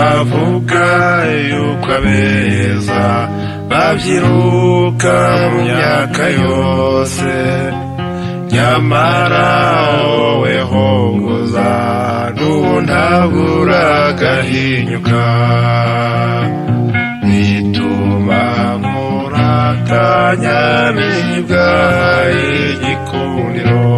bavuga yuko abeza babyiruka mu myaka yose, nyamara wowe hongoza n'ubu ntabura agahinyuka. Bituma nkuratanya nyamibwa igikundiro,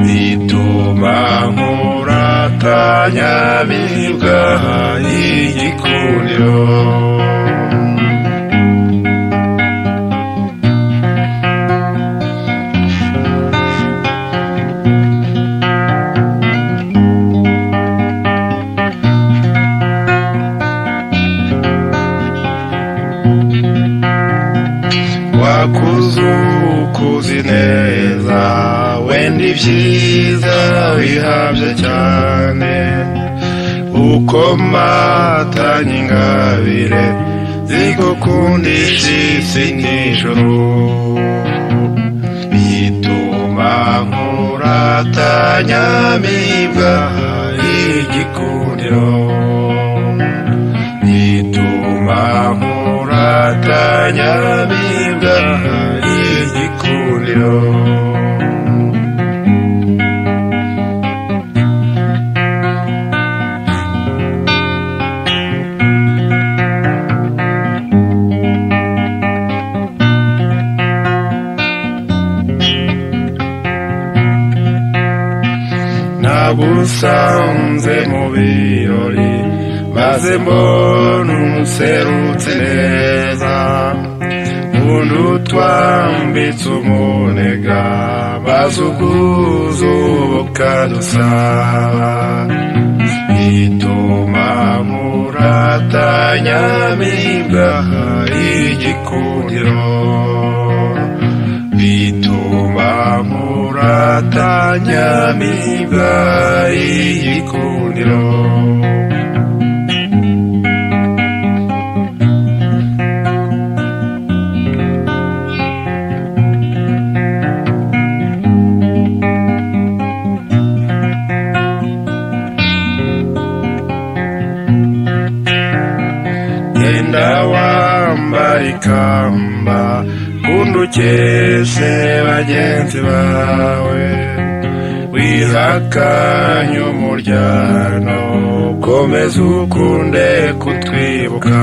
bituma nkuratanya nyamibwa igikundiro. Wakuzi neza wenda ibyiza bihabye cyane, uko matanye ingabire zigukundisha isi n'ijoro. Bituma nkuratanya nyamibwa igikundiro, bituma nkuratanya nyamibwa igikundiro. Nagusanze mu birori maze mbona umuserutse neza, ubundi utwambitse umunega maze ubwuzu bukadusaba. Bituma nkuratanya nyamibwa igikundiro, bituma nkuratanya nyamibwa igikundiro. Genda wambara ikamba kundukeshe bagenzi bawe, wihakanye umuryano komeza ukunde kutwibuka.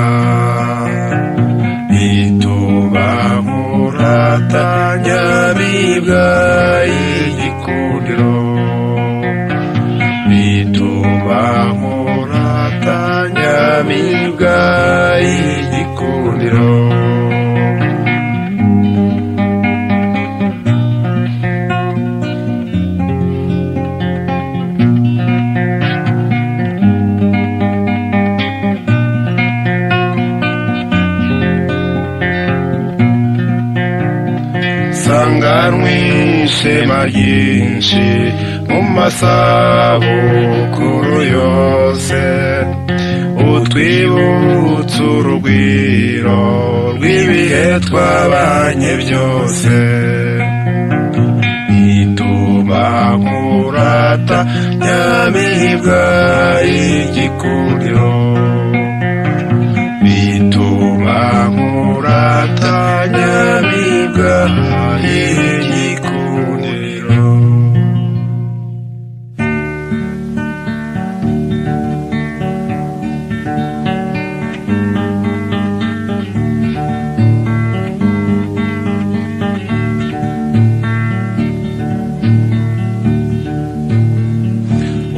Bituma nkuratanya nyamibwa igikundiro, bituma nkuratanya nyamibwa igikundiro. Sanganwe ishema ryinshi mu masabukuru yose, utwibutsa urugwiro rw'ibihe twabanye byose. Bituma nkuratanya nyamibwa igikundiro, bituma nkuratanya nyamibwa igikundiro.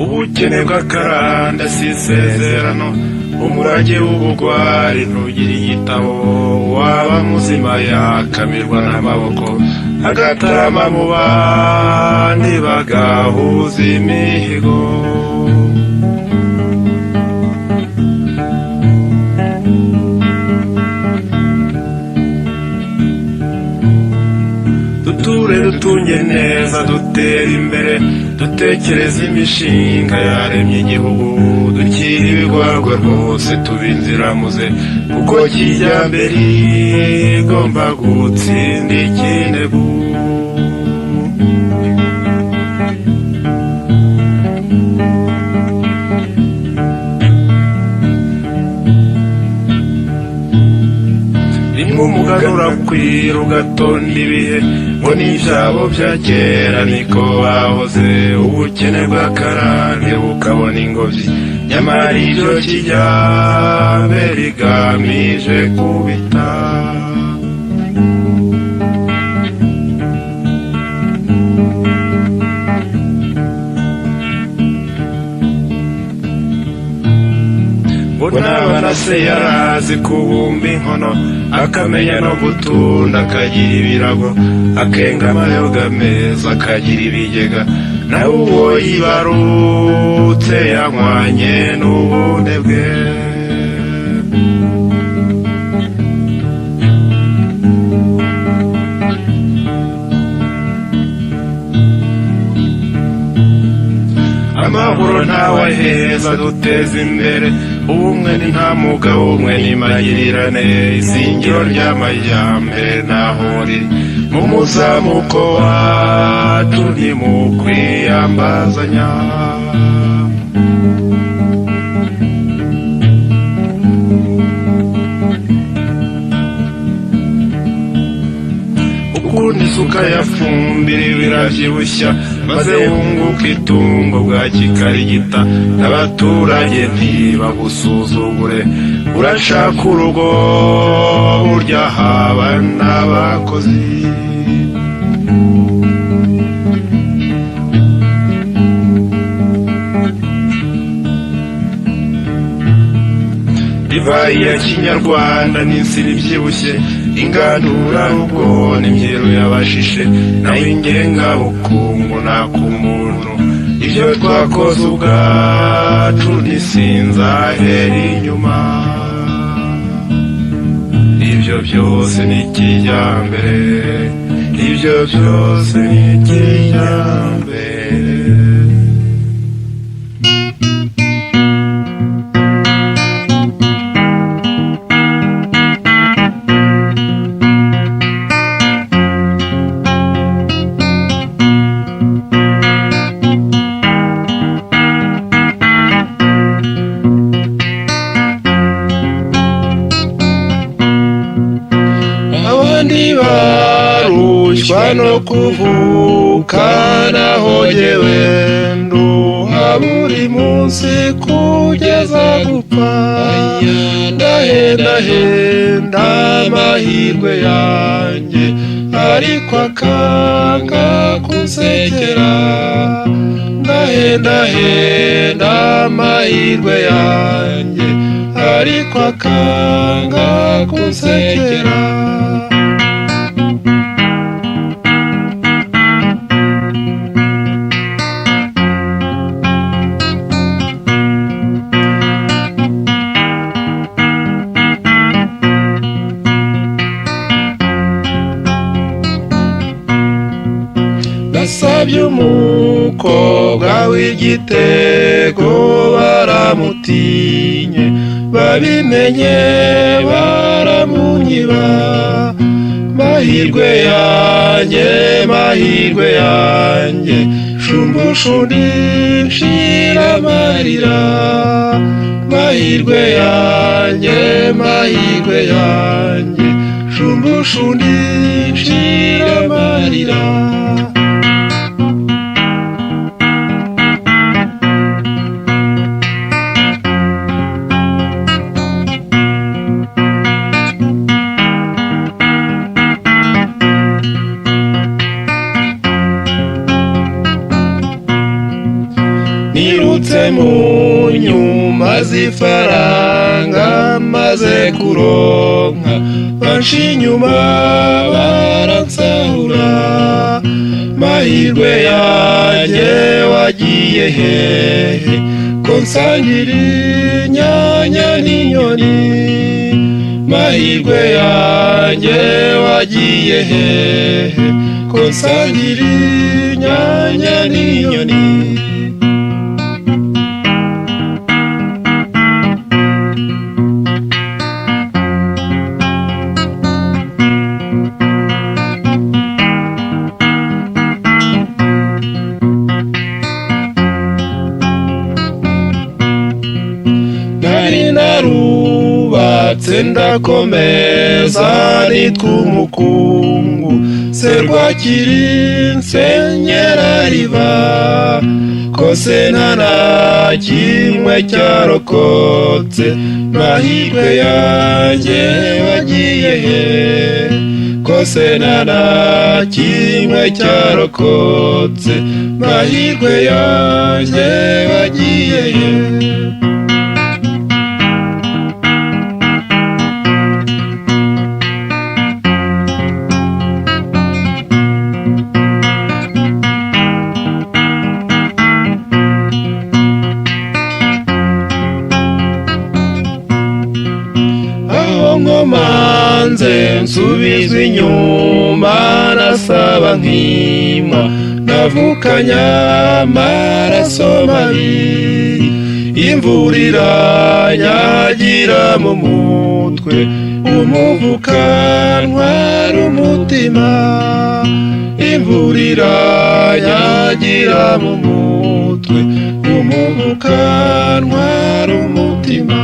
Ubukene bw'akaranda si isezerano, umurage w'ubugwari ntugira igitabo. Waba muzima yakamirwa n'amaboko, agatarama mu bandi bagahuza imihigo. Duture dutunge neza dutere imbere, dutekereze imishinga yaremye igihugu. Dukire ibigwagwa rwose tuba inziramuze, kuko kijyambere igomba gutsinda ikinegu. umuganura kwira ugatonda ibihe ngo n'ibyabo bya kera niko bahoze ubukene bw'akarande bukabona ingobyi nyamara ibyo kijyambere rigamije kubita unabana se yarazi kubumba inkono akamenya no gutunda akagira ibirago akenga amayoga meza akagira ibigega nawe uwo yibarutse yanywanye n'ubune bwe amahoro ntawaheza duteza imbere ubumwe ni nta mugabo umwe n'imagirirane izingiro ry'amajyambere naho riri mu muzamuko wacu ntimukwiyambazanya ukundi isuka yafumbira birabyibushya maze wunguka itungo bwa kikarigita n'abaturage ntibagusuzugure urashaka urugo burya haba n'abakozi divayi ya kinyarwanda n'insina ibyibushye ingandura rugo n'imyeru y'abashishe nayo ingengabukungu n'ak'umuntu ibyo twakoze ubwacu ntisinzahera inyuma ibyo byose ni ikijyambere ibyo byose ni ikijyambere barushywa no kuvuka naho jyewe nduha buri munsi kugeza gupfa ndahendahenda amahirwe yanjye ariko akanga kunsekera ndahendahenda amahirwe yanjye ariko akanga kunsekera nasabye umukobwa w'igitego baramutinye babimenye baramunyiba mahirwe yanjye shumbushundi nshira amarira mahirwe yanjye shumbushundi nshira amarira nirutse mu nyuma z'ifaranga maze kuronka banshi inyuma baransahura mahirwe yanjye wagiye hehe ko nsangira inyanya n'inyoni mahirwe yanjye wagiye hehe ko nsangira inyanya n'inyoni ndatse ndakomeza nitwa umukungu serwakiri nsenyera riba kose nta na kimwe cyarokotse mahirwe yanjye wagiye he kose nta na kimwe cyarokotse mahirwe yanjye wagiye he nkomanze nsubizwa inyuma nasaba nkima navukanye amaraso mabi imvura iranyagira mu mutwe umuvuka ntwara umutima imvura iranyagira mu mutwe umuvuka ntwara umutima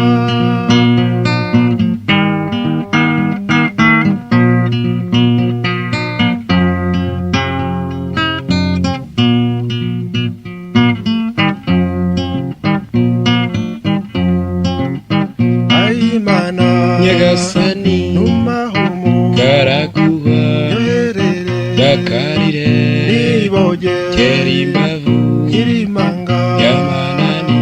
nyagasani numahumu karaguha yoherere gakarire niboge kera imbavu nyirimanga y'amanani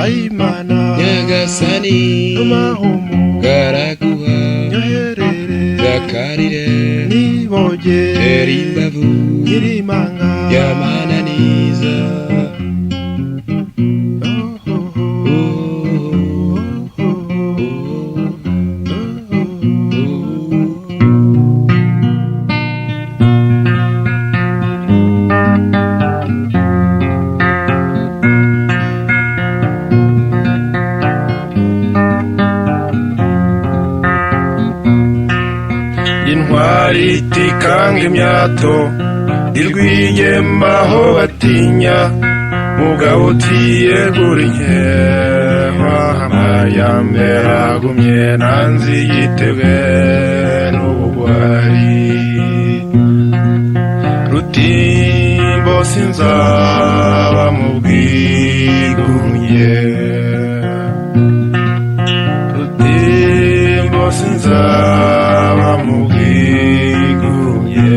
ayimana nyagasani numahumu karaguha yoherere gakarire niboge kera imbavu nyirimanga y'amananiza intwari itikanga imyato irwigema aho batinya mugabo utiyegura inkema amayambere agumye nanzi yitebwe n'ubugwari rutimbo sinzaba mu bwigunge rutimbo sinzaba mu bwigunge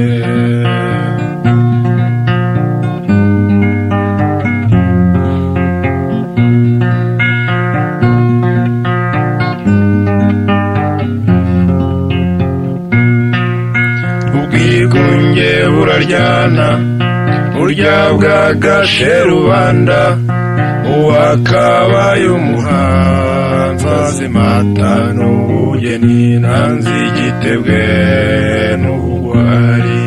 ubwigunge buraryana burya bwagashe rubanda uwakabaye umuhanzi azimata n'ubugeni nanzi igitebwe n'ubugwari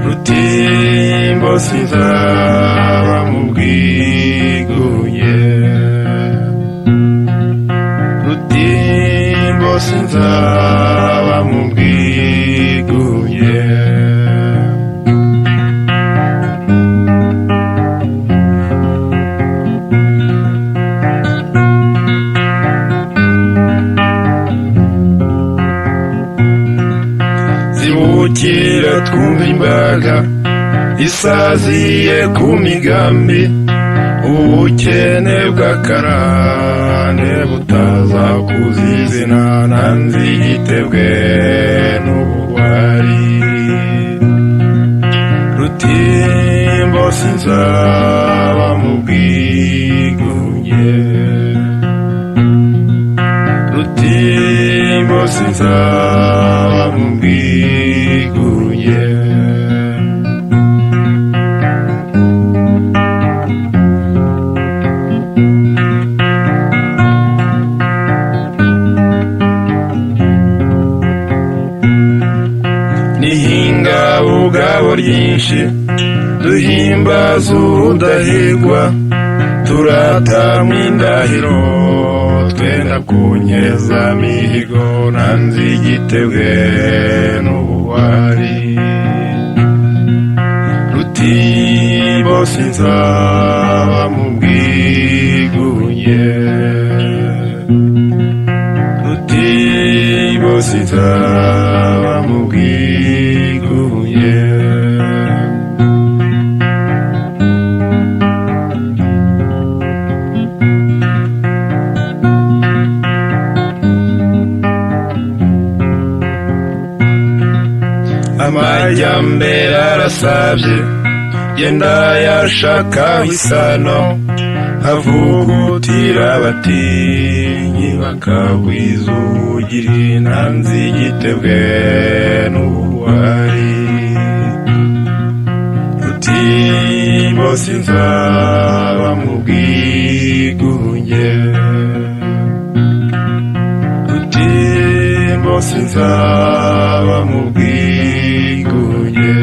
rutimbo sinzaba mu bwigunge rutimbo sinzaba mu bwigunge zibukira twumva imbaga isaziye ku migambi ubukene bw'akarande butaza kuzizina nanzi igitebwe n'ubugwari rutimbo sinzaba mu bwigunge rutimbo sinzaba mu bwigunge nihinga ubugabo ryinshi duhimbaza udahigwa turatamwa indahiro twenda kunyeza mihigo nanzi igitebwe n'ubugwari rutimbo sinzaba bwiguye Rutibosi nzaba mu bwiguye amajyambere arasabye genda yashaka isano avugutira abatinyi bakagwiza ubugiri ntanzi igitebwe n'ubuhari Rutibosi nzaba mu bwigunge Rutibosi nzaba mu bwigunge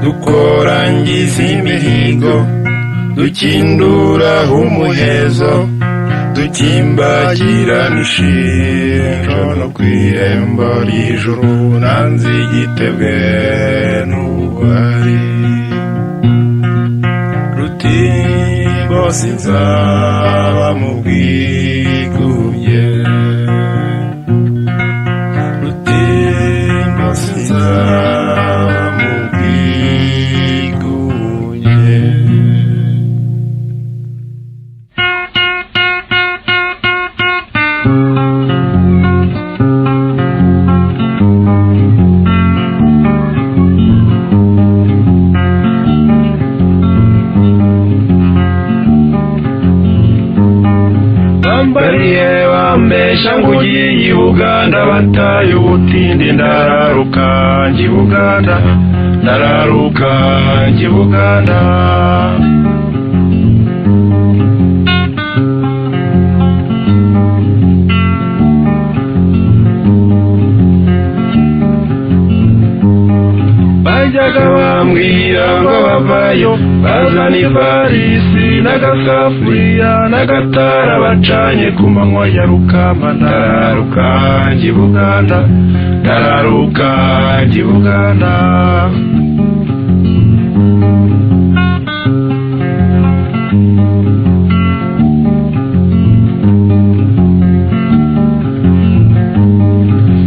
dukorangiza imihigo dukindura umuhezo dukimbagirana ishinjo no kw'irembo ry'ijuru nanze igitebwe n'ubuhari Rutibosi nzaba mu bwigunge Rutibosi nzaba mu bwigunge bambariye bambesha ngo ugiye i Buganda bataye ubutindi ndararuka njye i Buganda ndararuka njye i Buganda bajyaga bambwira ngo bavayo bazana ivarisi n'agasafuriya n'agatara bacanye ku manywa ya rukamba ndararuka njye i Buganda ndararuka njye i Buganda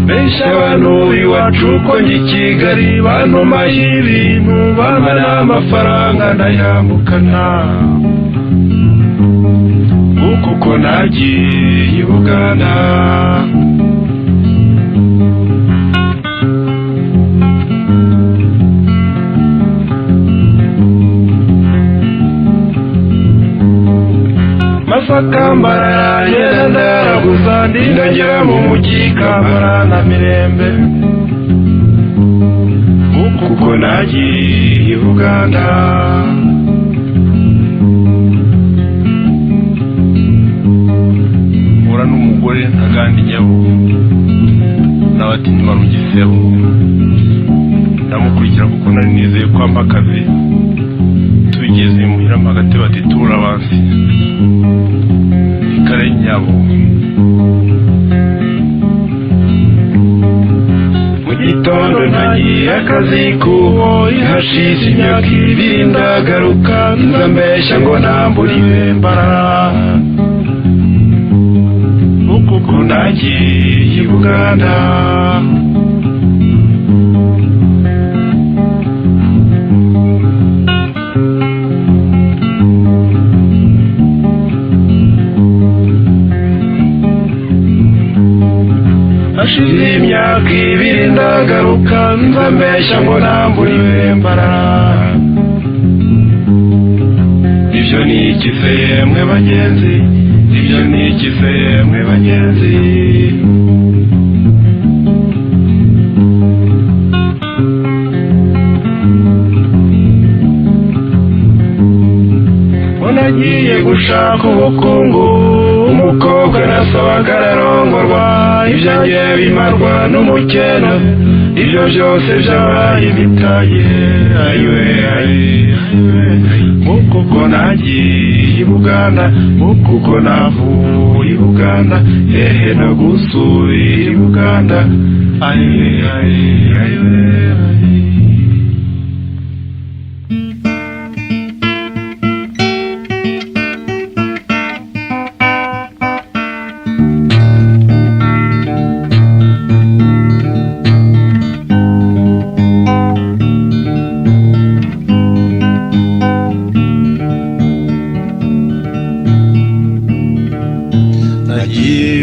benshi abantu iwacu ko njye i Kigali bantumaho ibintu bamara amafaranga ndayambukana kuko nagiye i Buganda Masaka mbararanye ndaraguza ndingagera mu mujyi Kampala na Mirembe kuko nagiye i Buganda ura n'umugore ntagandi nyabo n'abatinyi mu gisebo ndamukurikira kuko nari nizeye ko ampa akazi tugeze muhira hagati bati turabansi ikare nyabo mu gitondo ntagiye akazi kubo ihashize imyaka 2 ndagaruka nzambeshya ngo namburiwe mbarara kuko nagiye i Buganda hashize imyaka 2 ndagaruka nzambeshya ngo namburiwe mbarara ibyo ni ikize mwe bagenzi ibyo ni ikize mwe bagenzi nagiye gushaka ubukungu umukobwa nasabaga ararongorwa ibyanjye bimarwa n'umukene ibyo byose byabaye bitaye ayiwe kuko nagiye i Buganda kuko navuye i Buganda hehe no gusubira i Buganda ayiwe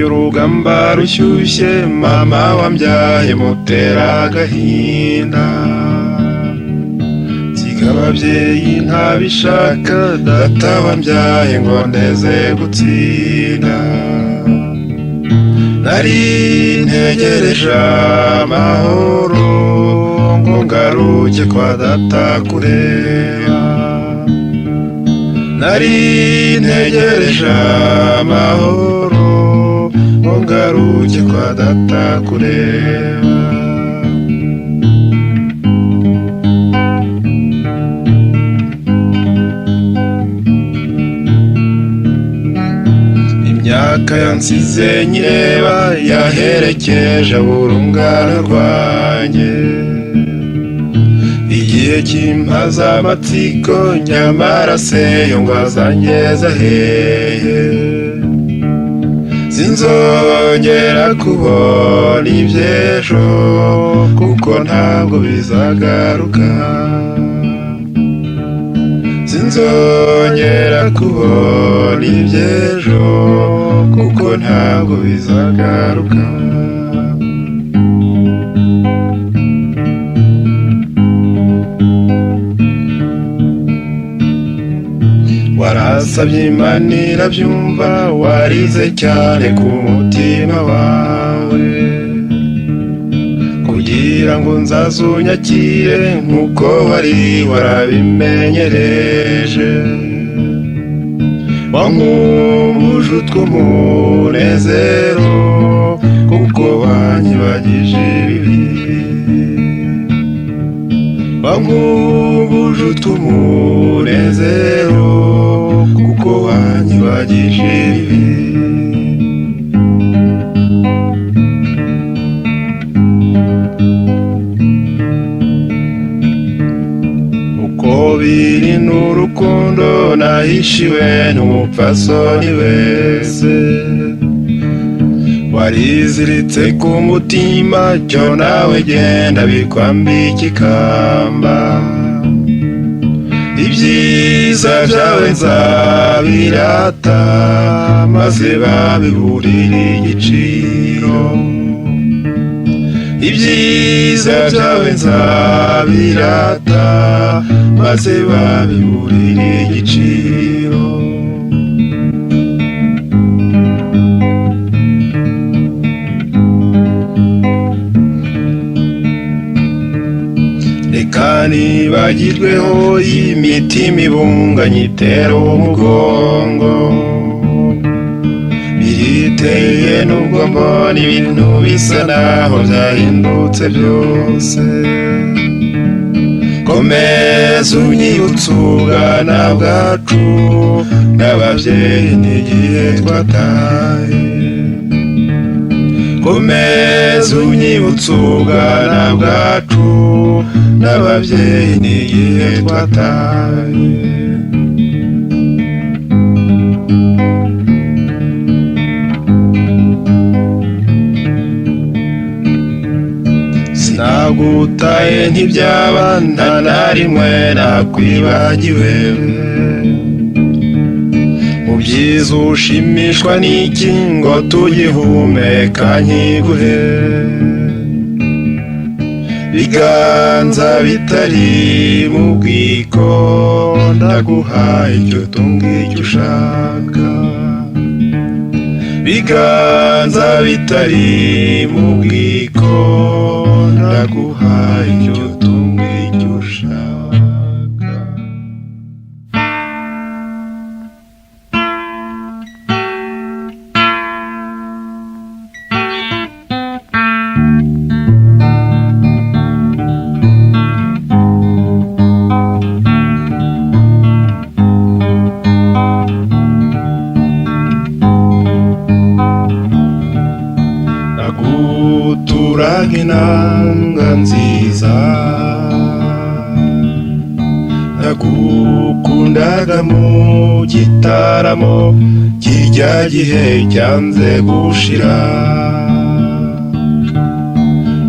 urugamba rushyushye mama wambyaye mutera agahinda nsiga ababyeyi ntabishaka data wambyaye ngo ndeze gutsinda nari ntegereje amahoro ngo ngaruke kwa data kureba nari ntegereje amahoro ngaruke kwa data kureba imyaka yansize nyireba yaherekeje urungano rwanjye igihe kimpaza amatsiko nyamara se yo ngo azangeza hehe sinzongera kubona iby'ejo kuko ntabwo bizagaruka sinzongera kubona iby'ejo kuko ntabwo bizagaruka warasabye Imana irabyumva warize cyane ku mutima wawe kugira ngo nzazunyakire nk'uko wari warabimenyereje wankumbuje utw'umunezero kuko wanyibagije ibibi wankumbuje utw'umunezero kuko wanyibagije ibibi uko biri n'urukundo nahishiwe n'umupfasoni wese wariziritse ku mutima cyo nawe genda bikwambika ikamba ibyiza byawe nzabirata maze babiburire igiciro ibyiza byawe nzabirata maze babiburire igiciro reka nibagirweho imitima ibunganye itera umugongo biriteye nubwo mbona ibintu bisa naho byahindutse byose komeza unyibutse ubwana bwacu n'ababyeyi n'igihe twataye komeza unyibutse ubwana bwacu n'ababyeyi n'igihe twataye sinagutaye ntibyaba nta na rimwe nakwibagiwe mu byiza ushimishwa n'iki ngo tugihumeka nkiguhe biganza bitari mu bwiko ndaguhaye icyo tunga icyo ushaka biganza bitari mu bwiko ndaguhaye icyo tunga icyo ushaka nagukundaga mu gitaramo kirya gihe cyanze gushira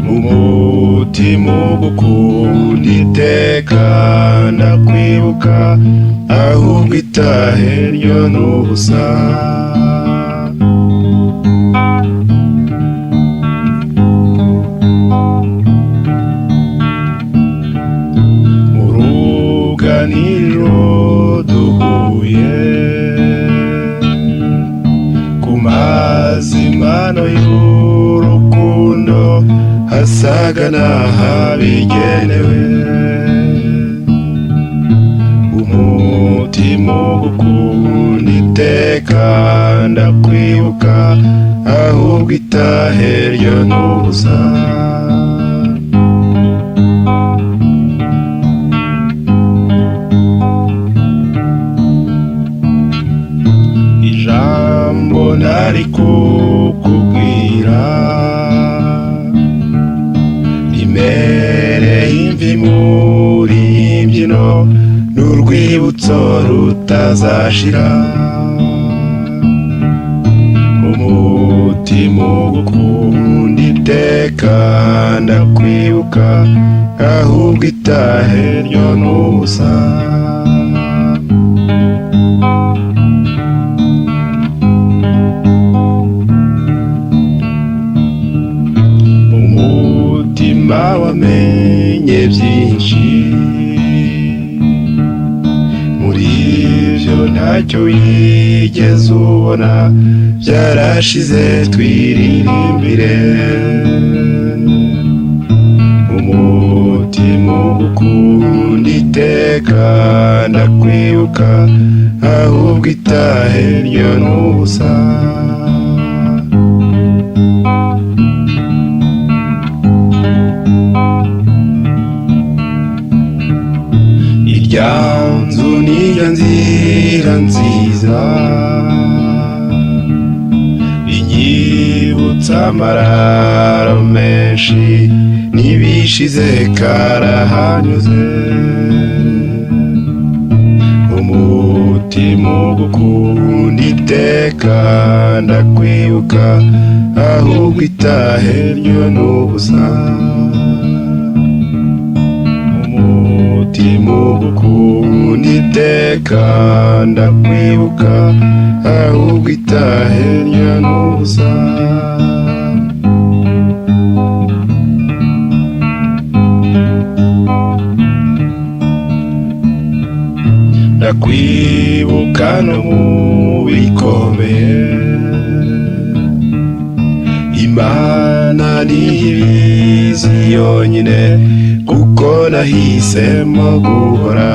mu mutima ugukunda iteka ndakwibuka ahubwo itahe ryo n'ubusa nijoro duhuye ku mazimano y'urukundo hasaga n'ahabigenewe umutima ugukunda iteka ndakwibuka ahubwo itahe ryo n'ubusa nari kukubwira rimereye imvi muri imbyino n'urwibutso rutazashira umutima ugukunda iteka ndakwibuka ahubwo itahe ryo n'ubusa wamenye byinshi muri ibyo ntacyo wigeze ubona byarashize twiririmbire umutima ugukunda iteka ndakwibuka ahubwo itahe ryo n'ubusa yanzu niyo nzira nziza inyibutsa amararo menshi n'ibishize karahanyuze umutima ugukunda iteka ndakwibuka ahubwo itahe ryo n'ubusa umutima ugukunda iteka ndakwibuka ahubwo itahe ryo n'ubusa ndakwibuka no mu bikomeye Imana ntibizi yonyine kuko nahisemo guhora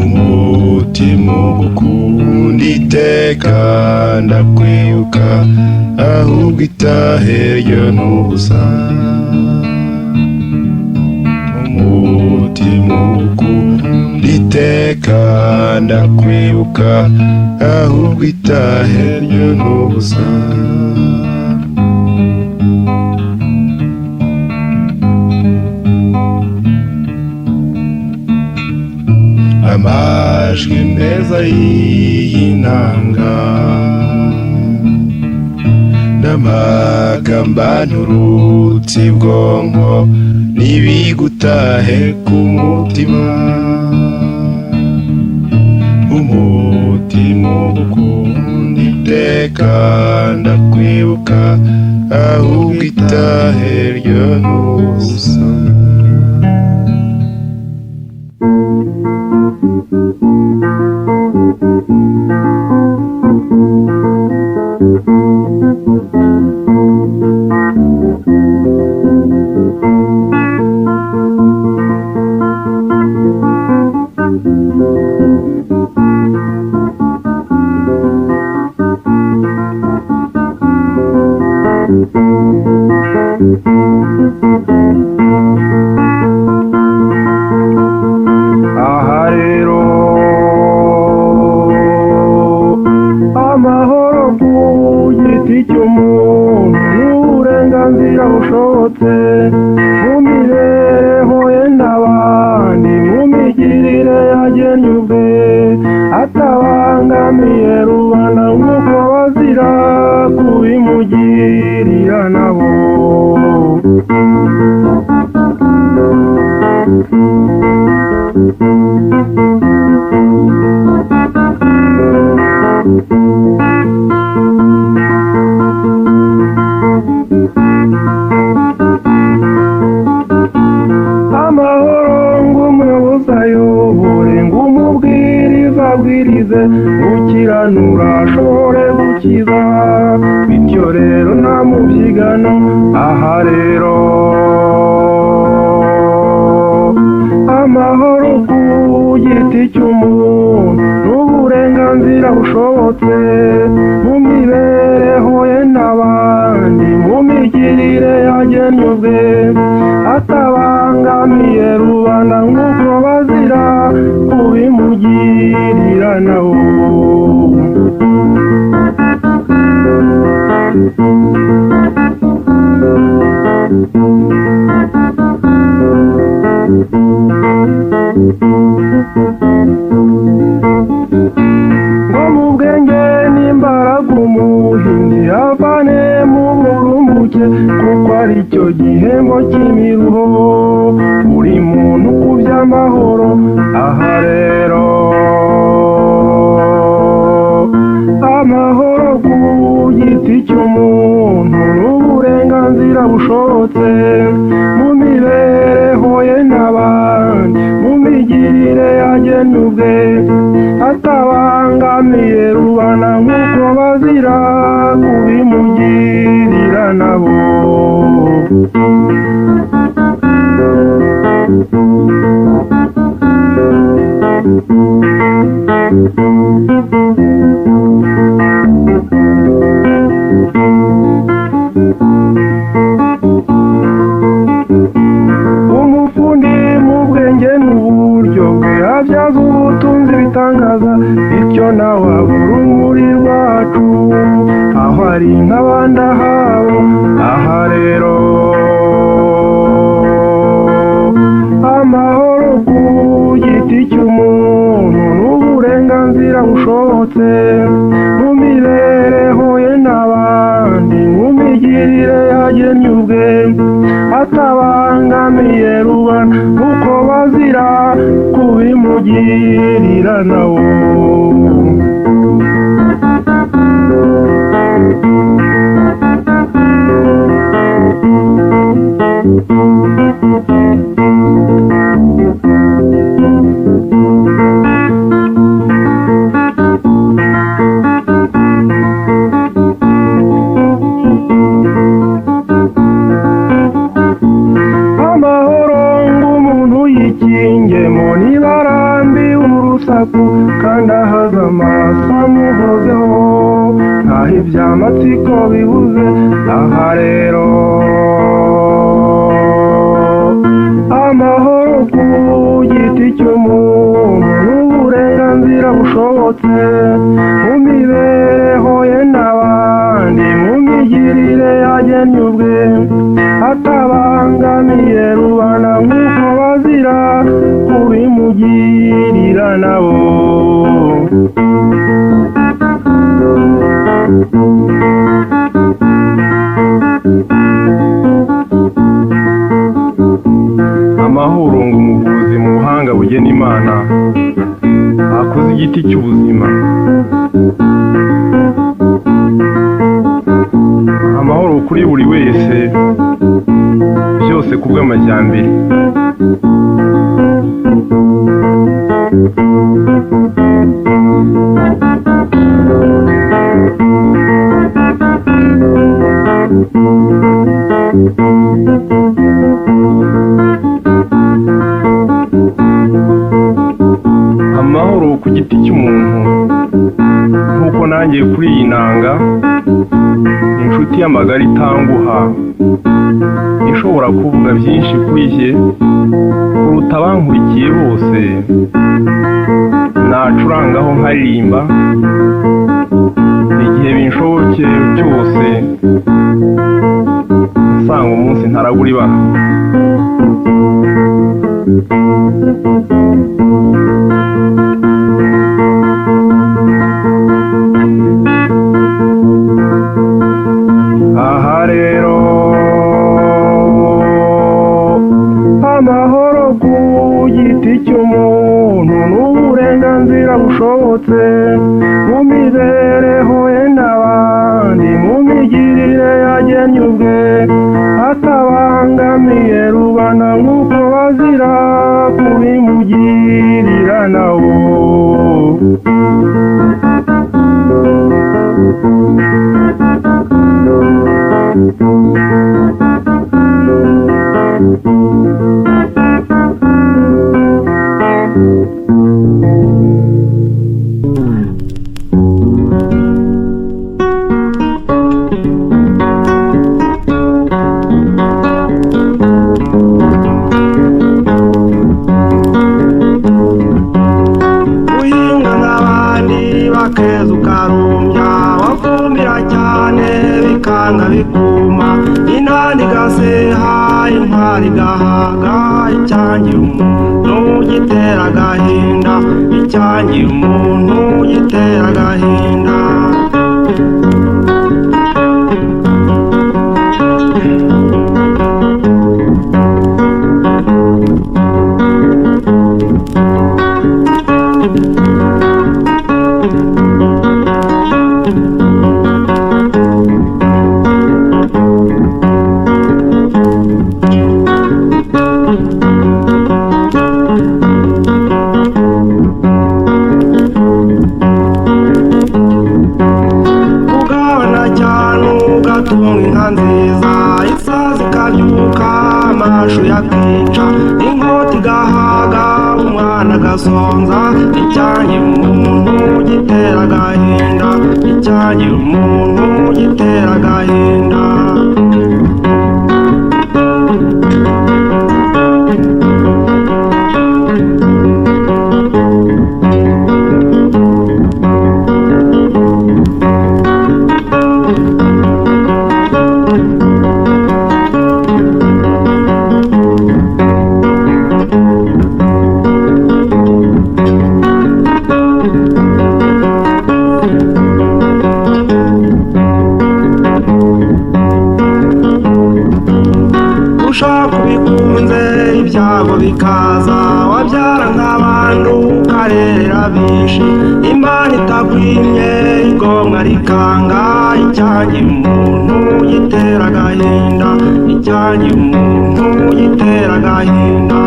umutima ugukunda iteka ndakwibuka ahubwo itahe ryo n'ubusa umutima ugukunda iteka ndakwibuka ahubwo itahe ryo n'ubusa amajwi meza y'inanga n'amagambo anturutse ibwonko n'ibigutahe ku mutima umutima ugukunda iteka ndakwibuka ahubwo itahe ryo n'ubusa abwirize gukiranura ashobore gukiza, bityo rero nta mubyigano. Aha rero amahoro ku giti cy'umuntu n'uburenganzira bushobotse mu mibereho ye n'abandi, mu migirire yagennye ubwe, atabangamiye rubanda nk'uko bazira kubimugirira nawo. ngo mu bwenge n'imbaraga umuhinzi avane mu burumbuke, kuko ari cyo gihembo cy'imiruho buri muntu ku by'amahoro. Aha rero amahoro ku giti cy'umuntu n'uburenganzira bushobotse mu mibereho ye n'abandi, mu migirire yagennye ubwe, atabangamiye rubanda nk'uko bazira kubimugirira nabo. Umufundi mu bwenge n'uburyo bwe abyaza ubutunzi bitangaza, bityo nawe aba urumuri rwacu aho ari nk'abandi ahabo. Aha rero amahoro ku giti cy'umuntu n'uburenganzira bushobotse mu mibereho ye n'abandi, mu migirire yagennye ubwe, atabangamiye rubanda nk'uko bazira kubimugirira nawo. Amahoro ng'umuntu yikingemo nibarambiwe urusaku, kandi ahaza amaso amuhozeho ntaho iby'amatsiko bibuze. Aha rero amahoro ku giti cy'umuntu n'uburenganzira bushobotse mu mibereho ye n'abandi, mu migirire yagennye ubwe, atabangamiye rubanda nk'uko bazira kubimugirira nabo. Amahoro ngo umuvuzi mu buhanga bugena Imana akoze igiti cy'ubuzima. Amahoro kuri buri wese, byose ku bw'amajyambere. Amahoro ku giti cy'umuntu nk'uko nanjye kuri iyi nanga, inshuti y'amagara itanguha, ishobora kuvuga byinshi kuri jye kuruta abankurikiye bose. Nacurangaho nkaririmba igihe binshobokeye cyose, nsanga umunsi ntaragura ibaha. Aha rero amahoro ku giti cy'umuntu n'uburenganzira bushobotse mu mibereho ye n'abandi, mu migirire yagennye ubwe, atabangamiye rubanda nk'uko bazira kubimugirira nawo. wakeza ukarumbya wafumbira cyane bikanga bikuma inani gaseha intwari gahaga icyangira umuntu gitera agahinda icyangira umuntu gitera agahinda inka nziza isazi ikabyuka amashu yakica inkota igahaga umwana agasonza icyangira umuntu gitera agahinda icyangira umuntu gitera agahinda ushaka ubikunze ibyago bikaza wabyara nk'abantu ukarerera bishi imana itakwimye igomwa rikanga icyangira umuntu gitera agahinda icyangira umuntu gitera agahinda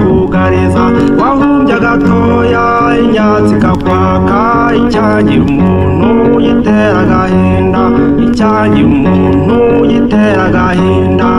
kugariza wahumbya gatoya inyatsi kakwaka icyangira umuntu gitera agahinda icyangira umuntu gitera agahinda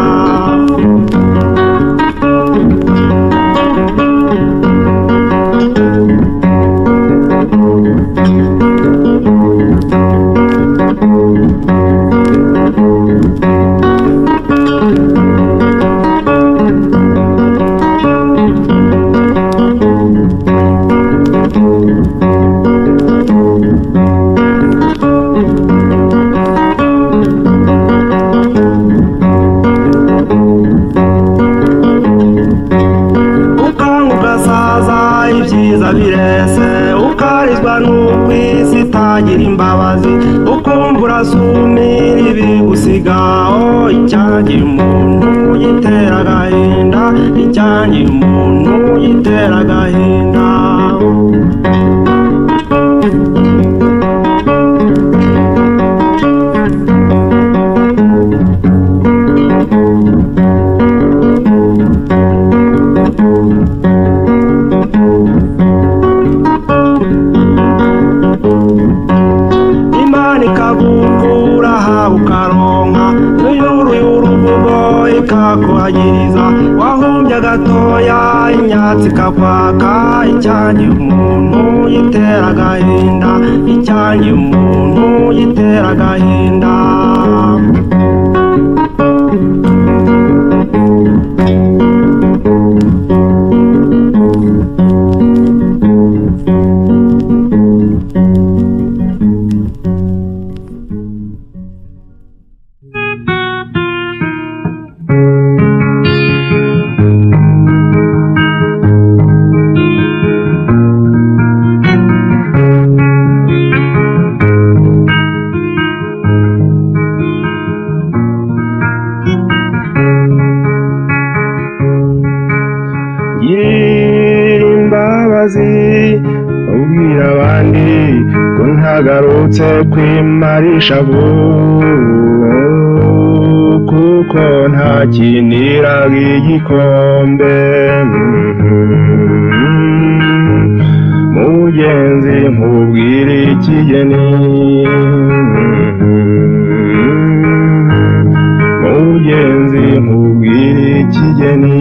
ibyiza birese ukarizwa n'ukwisi itagira imbabazi ukumva urasumira ibigusigaho icyangira umuntu gitera agahinda icyangira umuntu gitera agahinda ukaronka y'uruvugo ikakuhagiriza wahumbya gatoya inyatsi kakwaka icyangira umuntu gitera agahinda icyangira umuntu gitera agahinda imbabazi ubwira abandi ko ntagarutse kwimarisha kuko ntakiniraga igikombe mugenzi nkubwira ikigeni mugenzi nkubwira ikigeni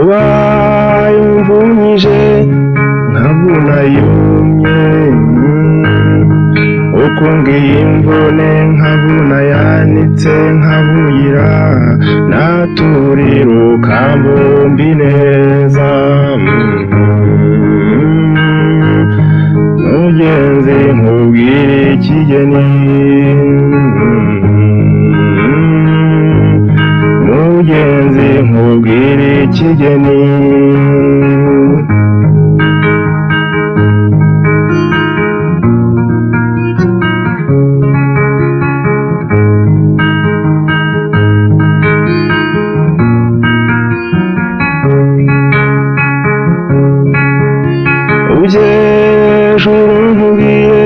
ubaye umvunyije nkabuna yumye uko ngiye imvune nkabuna yanitse nkabuyira naturira ukambumbi neza mugenzi nkubwire ikigeni mugenzi nkubwire ikigeni ujejuru nkubwiye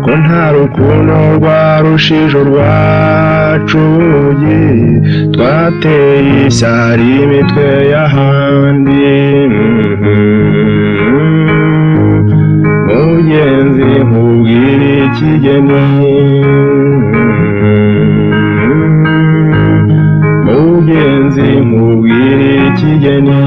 ko nta rukundo rwarushije urwacu twateye ishyari imitwe y'ahandi mugenzi nkubwire ikigeni mugenzi nkubwire ikigeni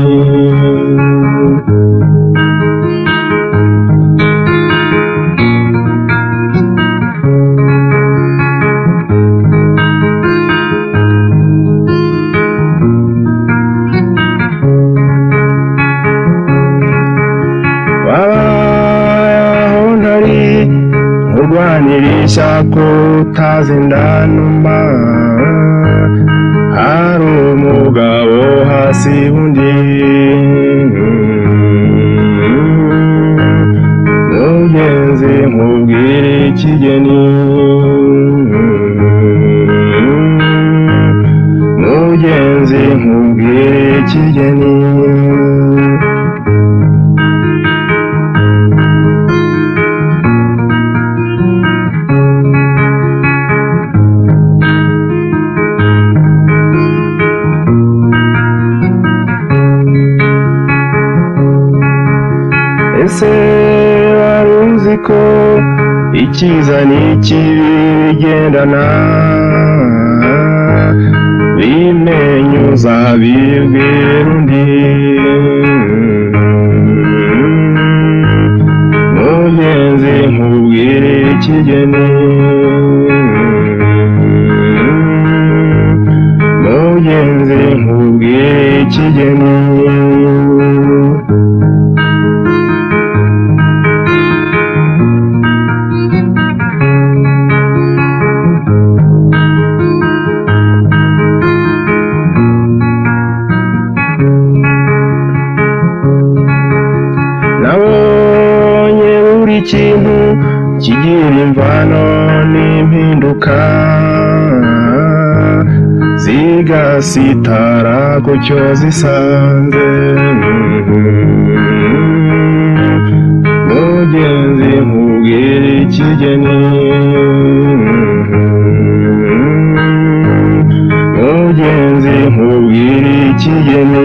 urwanira ko utazindanuma hari umugabo hasi undi mugenzi nkubwire ikigeni mugenzi nkubwire ikigeni ese wari uzi ko icyiza n'ikibi bigendana bimenyuza bibwira undi mugenzi nkubwire ikigeni mugenzi nkubwire ikigeni nabonye buri kintu kigira imvano n'impinduka zigasitara ku cyo zisanze mugenzi nkubwire ikigeni mugenzi nkubwire ikigeni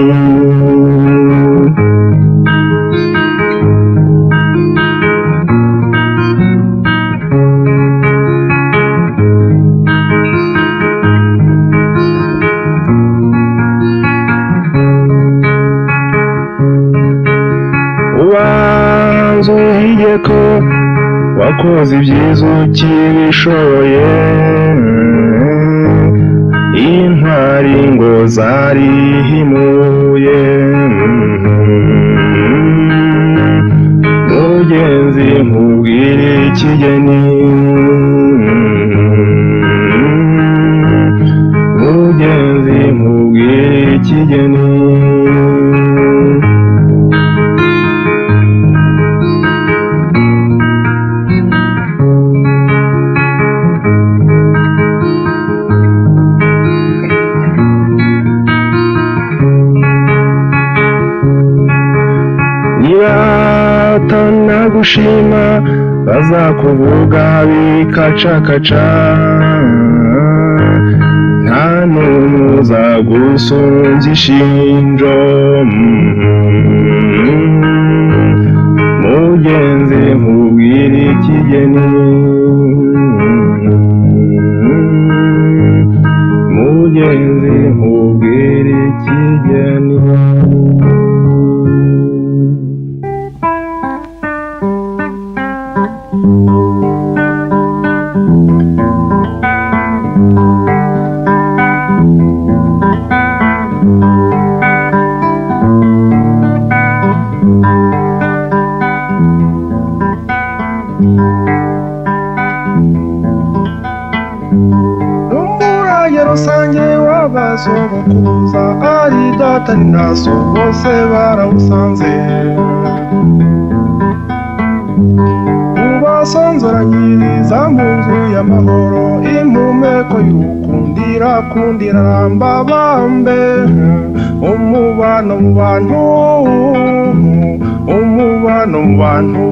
ubanza uhige ko wakoze ibyiza ukibishoboye intwari ngo zarihimuye mugenzi nkubwire ikigeni mugenzi nkubwire ikigeni bazagushima bazakuvuga bikacakaca nta n'umwe uzagusunza ishinjo mugenzi nkubwire ikigeni mugenzi nkubwire ikigeni n'umurage rusange w'abasogokuruza ari data ni na so bose barawusanze ubasonzoranyiriza mu nzu y'amahoro impumeko y'urukundira kundira ramba bambe umubano mu bantu umubano mu bantu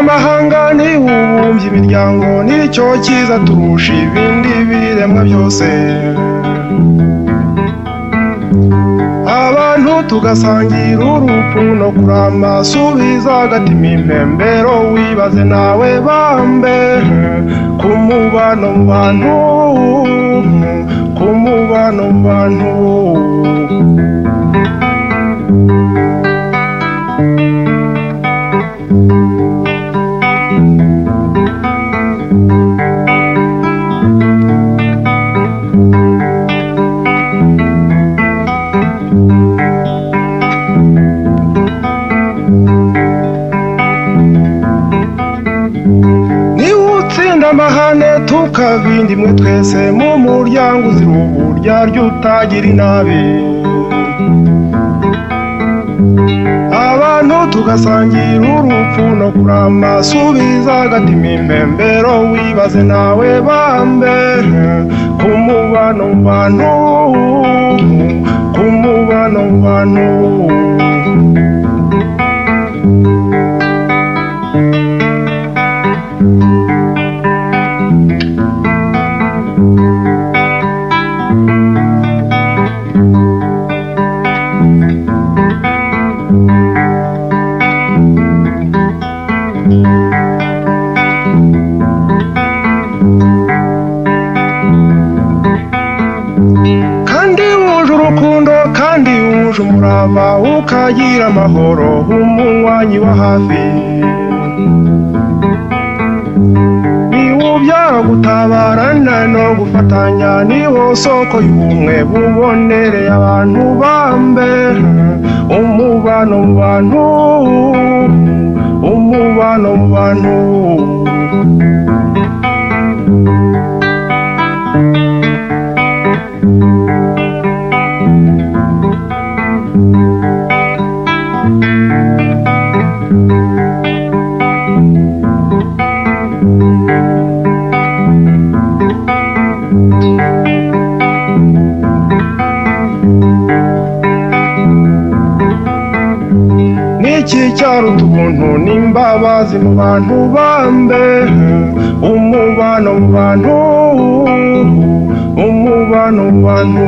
amahanga ni ubumbye imiryango nicyo cyiza turusha ibindi biremwa byose abantu tugasangira urupfu no kurama subiza agatima impembero wibaze nawe bambe ku mubano mu bantu ku mubano mu bantu amahane tukabindi mwe twese mu muryango uzira uburyarya utagira inabi abantu tugasangira urupfu no kurama subiza agatima impembero wibaze nawe bambe ku mubano mu bantu ku mubano mu bantu kandi wuje urukundo kandi wuje umurava ukagira amahoro umunywanyi wa hafi niwubyara gutabarana no gufatanya niwo soko y'ubumwe bubonereye abantu bambe umubano mu bantu umubano mu bantu iki cyaruta ubuntu n'imbabazi mu bantu bambe umubano mu bantu umubano mu bantu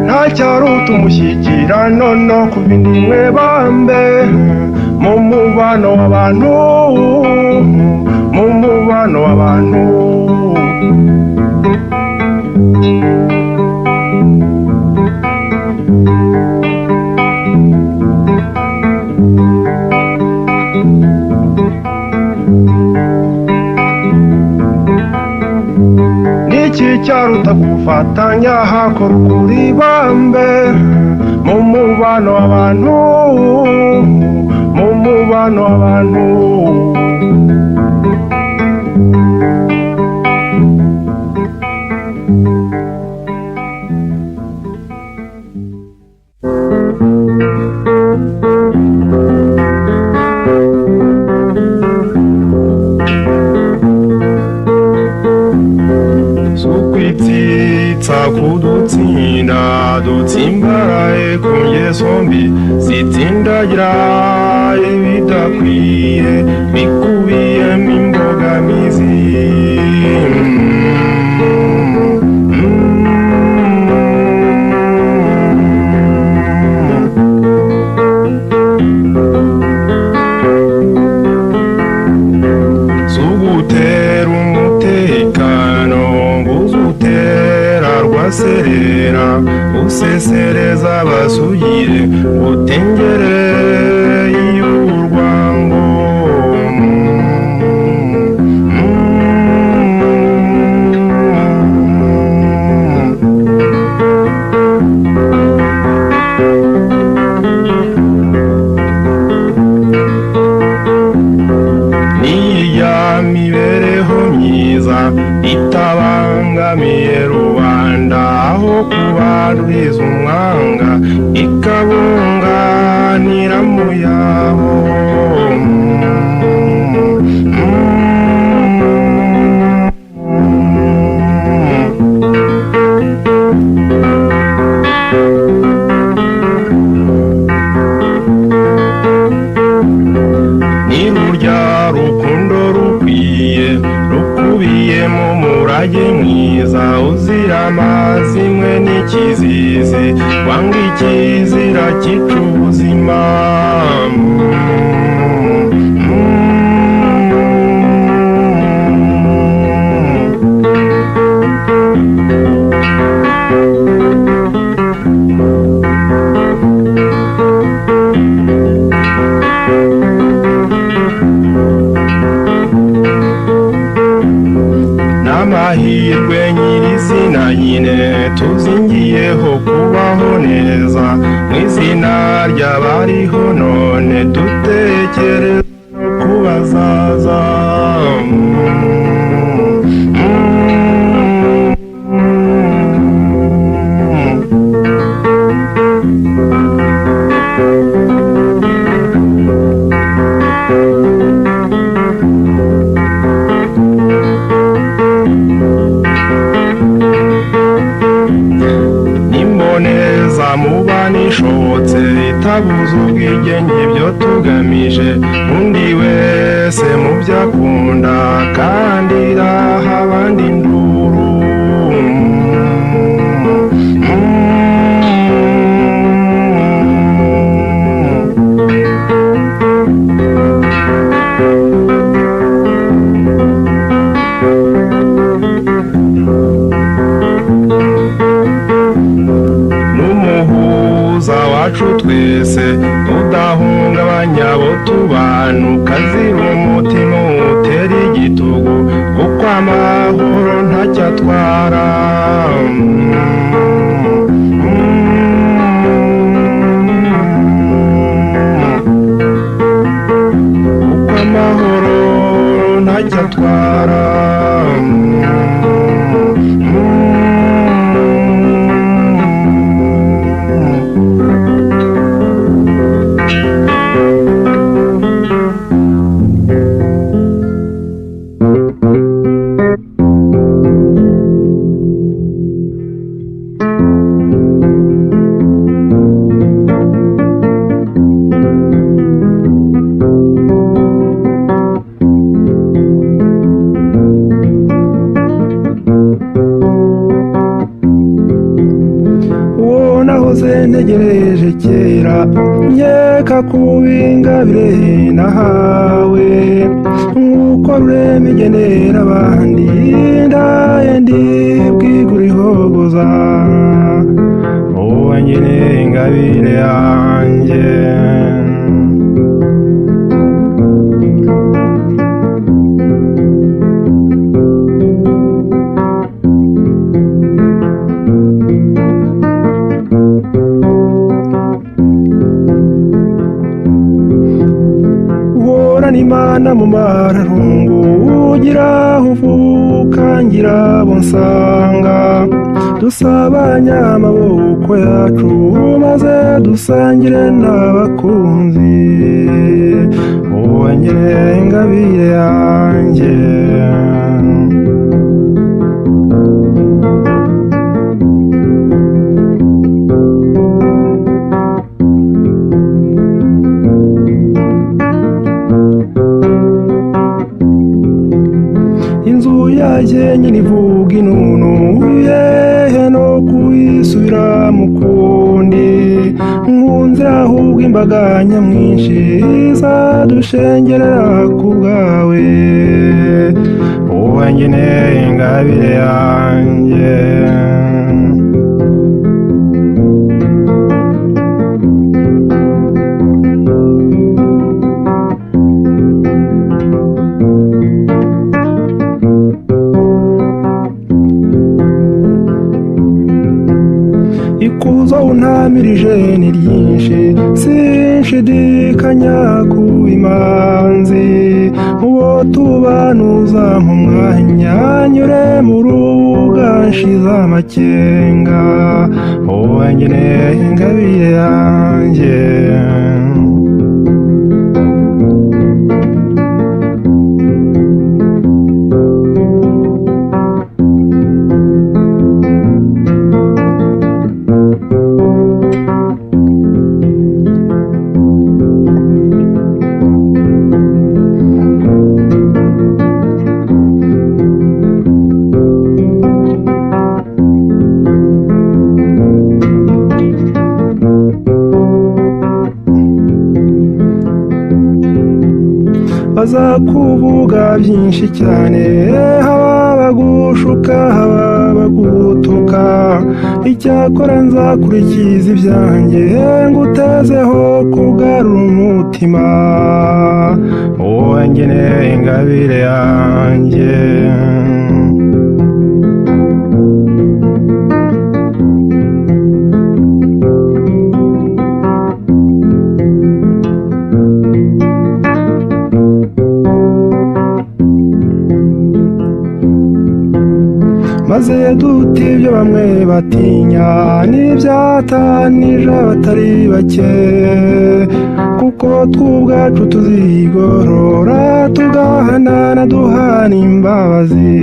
nta cyaruta umushyikirano no ku bindi mwe bambe mu mubano w'abantu mu mubano w'abantu niki cyaruta gufatanya hakora ukuri bambe mu mubano w'abantu mu mubano w'abantu gutsinda dutsimbaraye ku ngeso mbi zitsindagira ibidakwiye bikubiyemo imbogamizi. Zugutera umutekano nguzutera rwaserera usesereza basugire utengere y'urwango. Mibereho myiza itabangamiye rubanda aho kubarwiza umwanga ikabunganira mu yabo. Ni rurya rukundo rukwiye rukubiyemo umurage mwiza uzira amazimwe n'ikizizi wanga ikizira cyica ubuzima. N'amahirwe nyirizina nyine tuzingiyeho kubaho neza mu izina ry'abariho none dutekereza no kubazaza. Mubana ishobotse itabuza ubwigenge ibyo tugamije undi wese mu byo akunda kandi iraha abandi induru. Wacu twese udahungabanya abo tubana ukazira umutima utera igitugu kuko amahoro ntacyo atwara. Kuko amahoro ntacyo atwara. Ntegereje kera nkeka kubingabire nahawe nk'uko rurema igenera abandi ndaye ndibwigura ihogoza uwo nyine ingabire yanjye. Imana mu mararungu ugira uvuka ngira abo nsanga dusabanya amaboko yacu maze dusangire n'abakunzi uwo nyine ingabire yanjye. make nyine ivuga inunu yehe no kuyisubira mu kundi nkunze ahubwo imbaga nyamwinshi izadushengerera ku bwawe wowe nyine ingabire yanjye ikuzo untamirije ni ryinshi sinshidikanya ku imanzi mubo tubanuza mu mwanya nyure mu rubuga nshize amakenga wowe nyine ingabire yanjye baza kuvuga byinshi cyane haba bagushuka haba bagutuka icyakora nzakurikiza ibyanjye ngutezeho kugarura umutima wowe nyine ingabire yanjye maze duti ibyo bamwe batinya n'ibyatanije abatari bake kuko tw'ubwacu tuzigorora tugahanana duhana imbabazi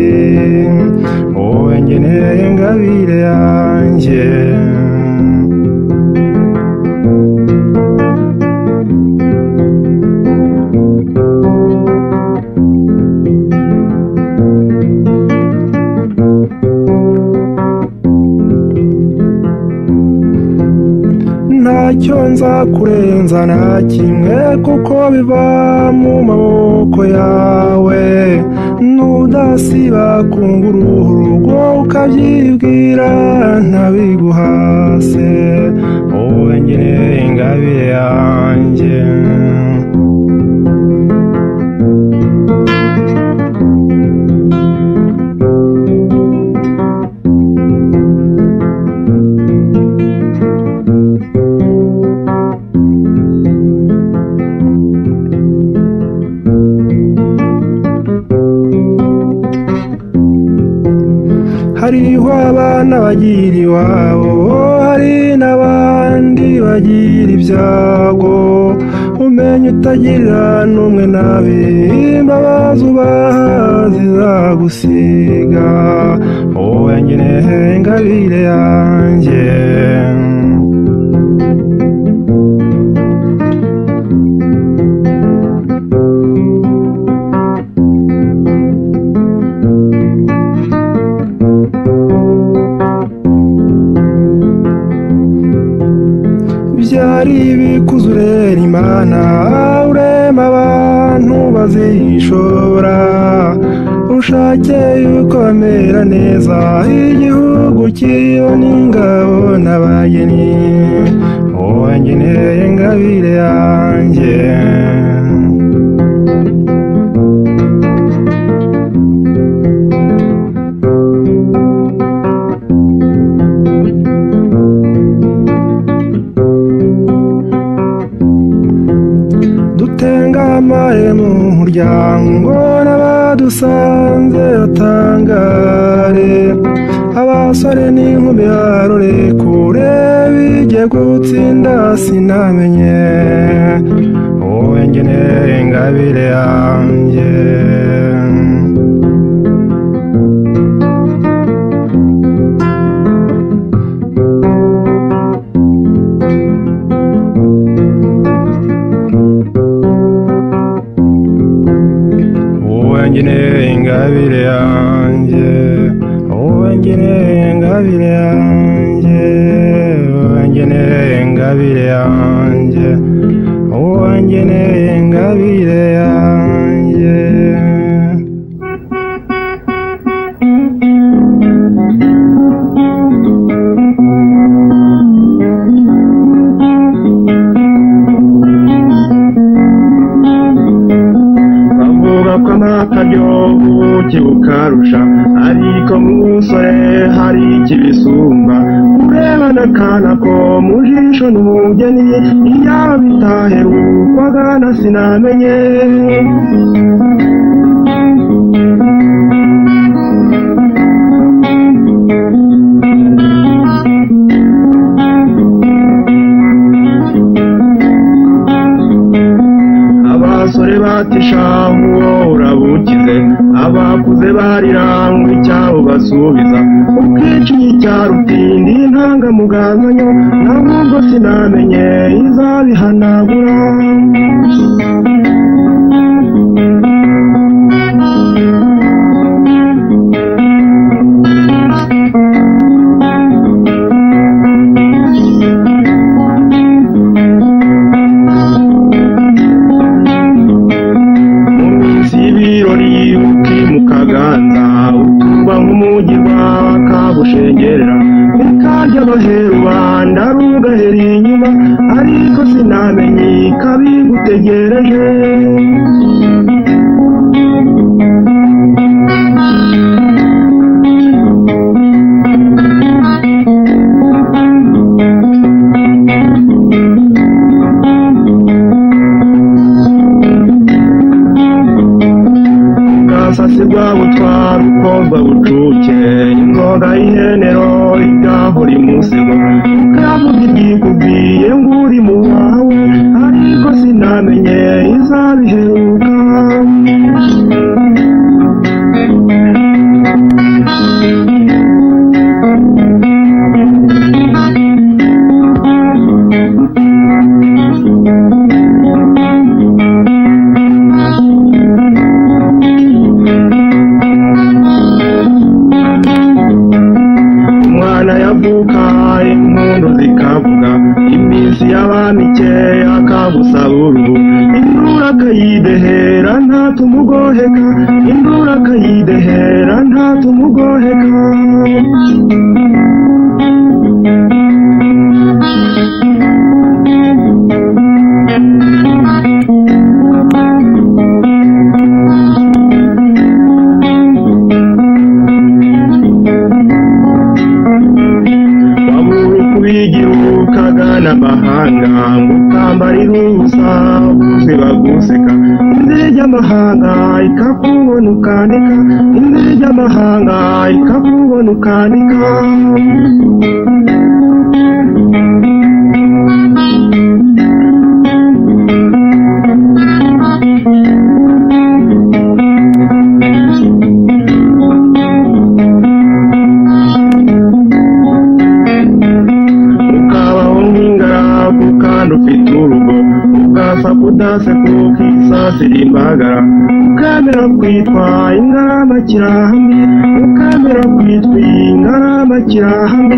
wowe nyine ingabire yanjye ntacyo nzakurenza na kimwe kuko biva mu maboko yawe nudasiba kungura urugo ukabyibwira ntabiguhase wowe nyine ingabire yanjye hariho abana bagira iwabo hari n'abandi bagira ibyago umenye utagirira n'umwe nabi imbabazi ubaha zizagusiga wowe nyine ingabire yanjye byari bikuze urera imana urema abantu bazishora ushake yuko bamera neza igihugu kibona ingabo n'abageni wowe nyine ingabire yanjye dutengamaye mu muryango n'abadusanze batangare abasore n'inkumi barore kure bijye gutsinda sinamenye wowe nyine ingabire yanjye wowe nyine ingabire yanjye ingabire yanjye, wangeneye ingabire yanjye, wangeneye ingabire yanjye. Akaryoshye bukarusha, ariko mu musore hari ikibisumba. Urebana akana ko mu jisho n'umugeni, iyaba bitaherukwaga sinamenye. Abasore batishamu urabukize, abakuze barirangwa icyabo basubiza. Ubwicanyi cya rutindi intangamugazanyo, nahubwo sinamenye izabihanagura. Rubanda rugahera inyuma, ariko sinamenye kabigutegereje. Bwasasirwa butwara ukozwa bucuke, inzoga y'ihenero igahora imusego. Ukavuga iryikubwiye ngo uri mu wawe, ariko sinamenye izabiheruka. Impundu zikavuga, iminsi y'abamike akagusaba uruhu. Induru akayidehera ntatumugoheka, induru akayidehera ntatumugoheka. N'amahanga ngukambara ubusa bose baguseka. Indege y'amahanga ikakubona ukandika, indege y'amahanga ikakubona ukandika. Ufite urugo ugasa kudase kuko isasira imbagara. Ukamera kwitwa ingarabakirahamwe, ukamera kwitwa ingarabakirahamwe.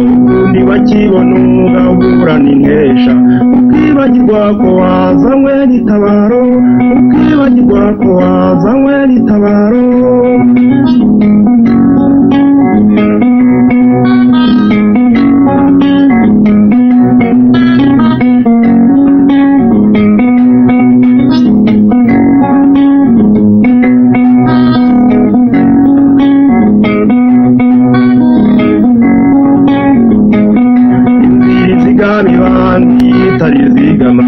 Ubundi bakibona ugaburana intesha, ukibagirwa ko wazanywe n'itabaro, ukibagirwa ko wazanywe n'itabaro. Tarizigama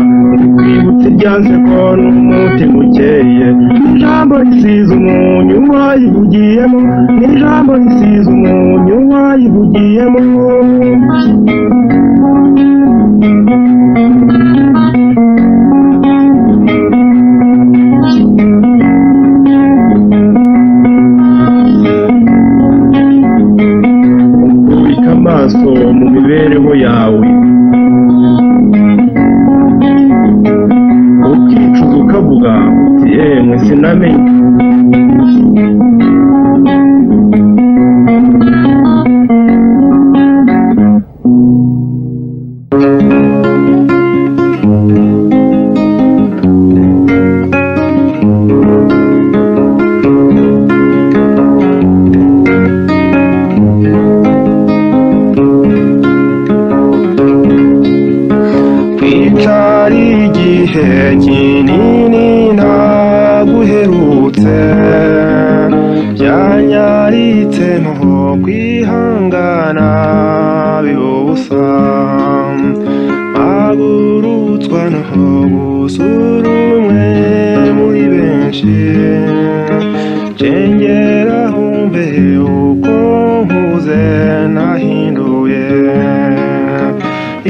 ukwibutse ibyanze ko n'umutima ukeye. Ijambo risize umunyu wayivugiyemo, ijambo risize umunyu wayivugiyemo. uravuga uti yemwe sinamenye Kwicari igihe kinini ntaguherutse byanyaritse nto kwihangana bibusa mpagurutswa no gusura umwe muri benshi cengera humbe uko nkuze nahinduye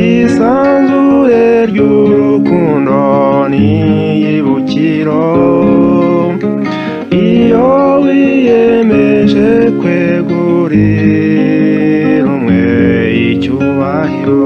isanzure ry'urukundo n'iyibukiro iyo wiyemeje kwegurira umwe icyubahiro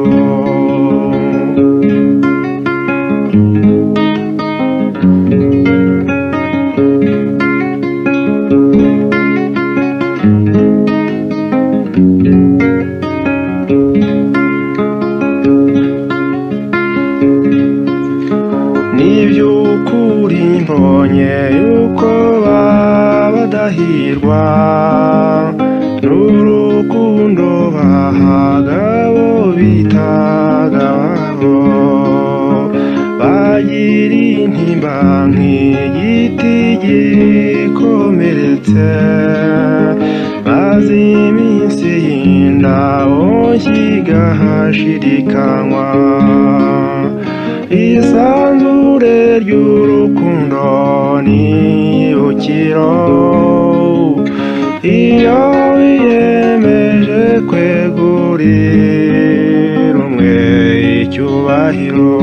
niby'ukuri mbonye yuko babadahirwa n'urukundo bahaga abo bitaga ababo bagira intimba nk'igiti gikomeretse maze iminsi y'indabo kigahashirikanywa isanzure ry'urukundo n'ibukiro iyo wiyemeje kwegurira umwe icyubahiro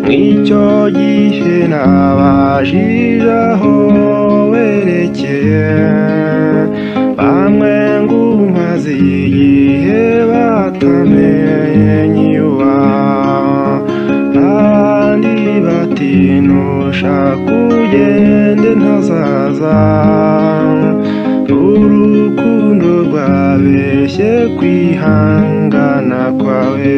mw'icyo gihe nabajije aho werekeye bamwe ngo umaze igihe batamenye iwa abandi bati nushaka ugende ntazaza urukundo rwabeshye kwihangana kwawe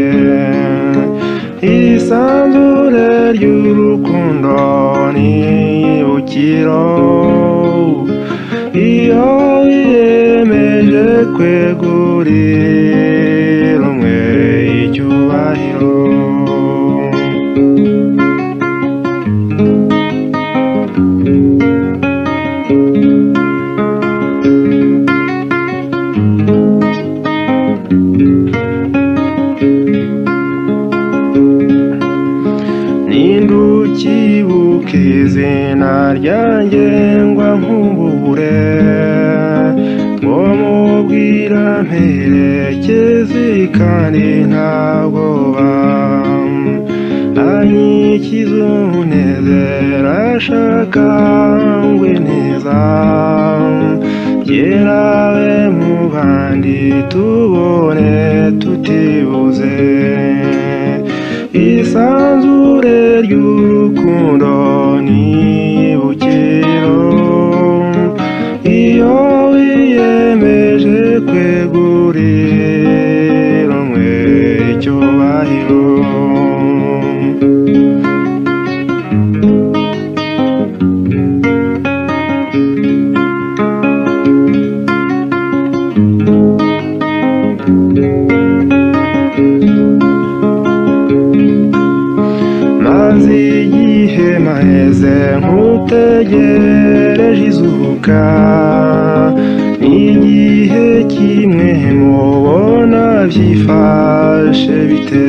isanzure ry'urukundo n'ibukiro iyo wiyemeje kwegurira umwe icyubahiro nindukibuka izina ryanjye ngwa nkubure ngo mubwira mperekeze kandi ntabwoba anyikiza umunezero ashaka ngwe neza yerawe mu bandi tubone tutibuze isanzure ry'urukundo n'ibukiro iyo wiyemeje kwegurira umwe icyubahiro maze igihe maheze nkutegereje izuka n'igihe kimwe mubona byifashe bite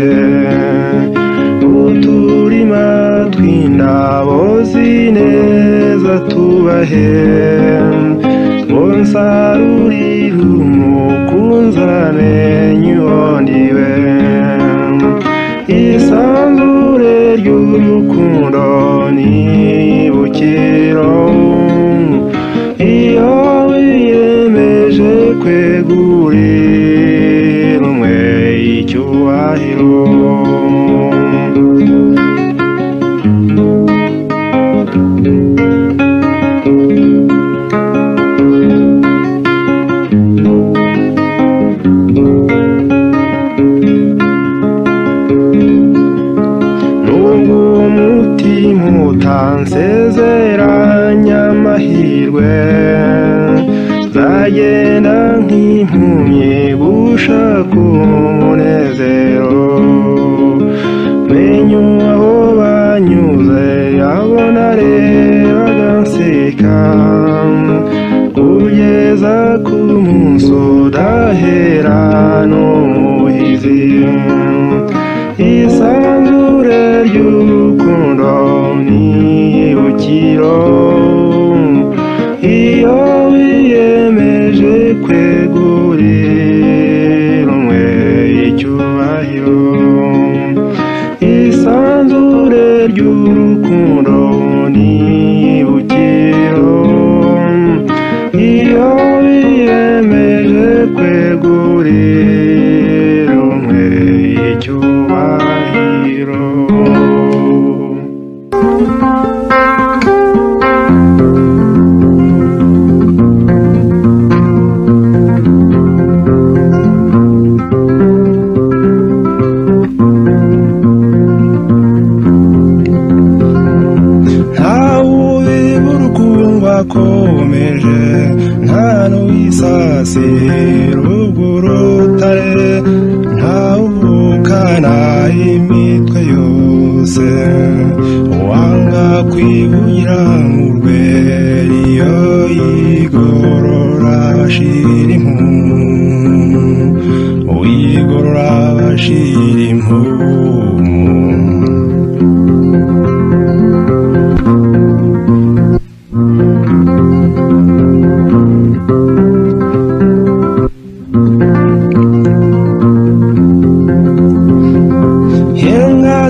uturima tw'indabo zineza tubahe ngo nsarurire umukunzane nyuhondiwe isanzure ry'urukundo n'ibukiro iyo wiyemeje kwegurira umwe icyubahiro utansezeranya amahirwe nzagenda nk'impumyi gushaka umunezero menye aho banyuze abo narebaga nseka kugeza ku munsi udahera n'umuhizi isanzure ry'urukundo n'ibukiro iyo wiyemeje kwegurira umwe icyubahiro isanzure ry'urukundo n'ibukiro iyo wiyemeje kwegurira umwe icyubahiro akomeje nta n'uwisasira urwo rutare ntawuvukana imitwe yose wanga kwibugira mu rweri iyo yigorora bashira impumu wigorora bashira impumu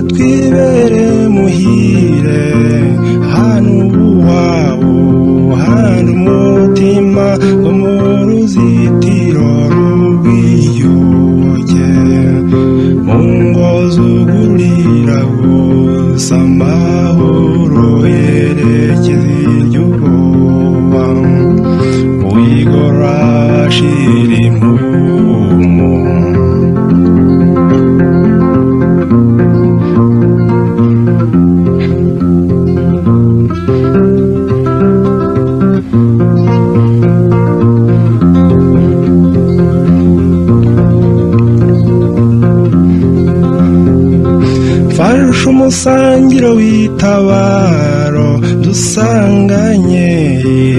twibere muhire hano uwabo hano umutima wo mu ruzitiro rw'iyuke mu ngo zugurira gusa amahoro yerekeza iry'ubwoba wigora shira impumu farusha umusangiro w'itabaro dusanganye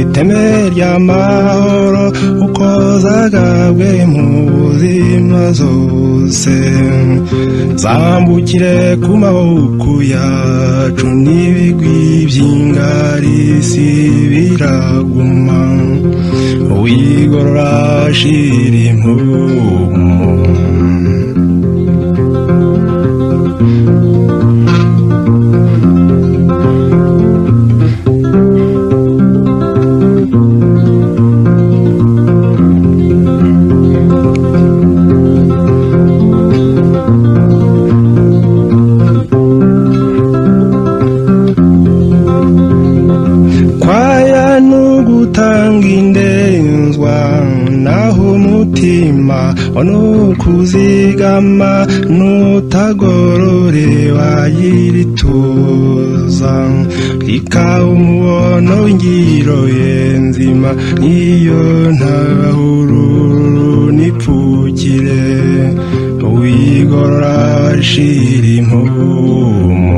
iteme ry'amahoro uko zagabwe mu buzima zose zambukire ku maboko yacu n'ibigwi by'ingarisi biraguma wigorora shira impumu nugutanga indenzwa naho umutima wanukuzigama nutagorore wayirituza ikawa umubono w'ingiro yenzima iyo ntahururu nipfukire wigorora shira impumu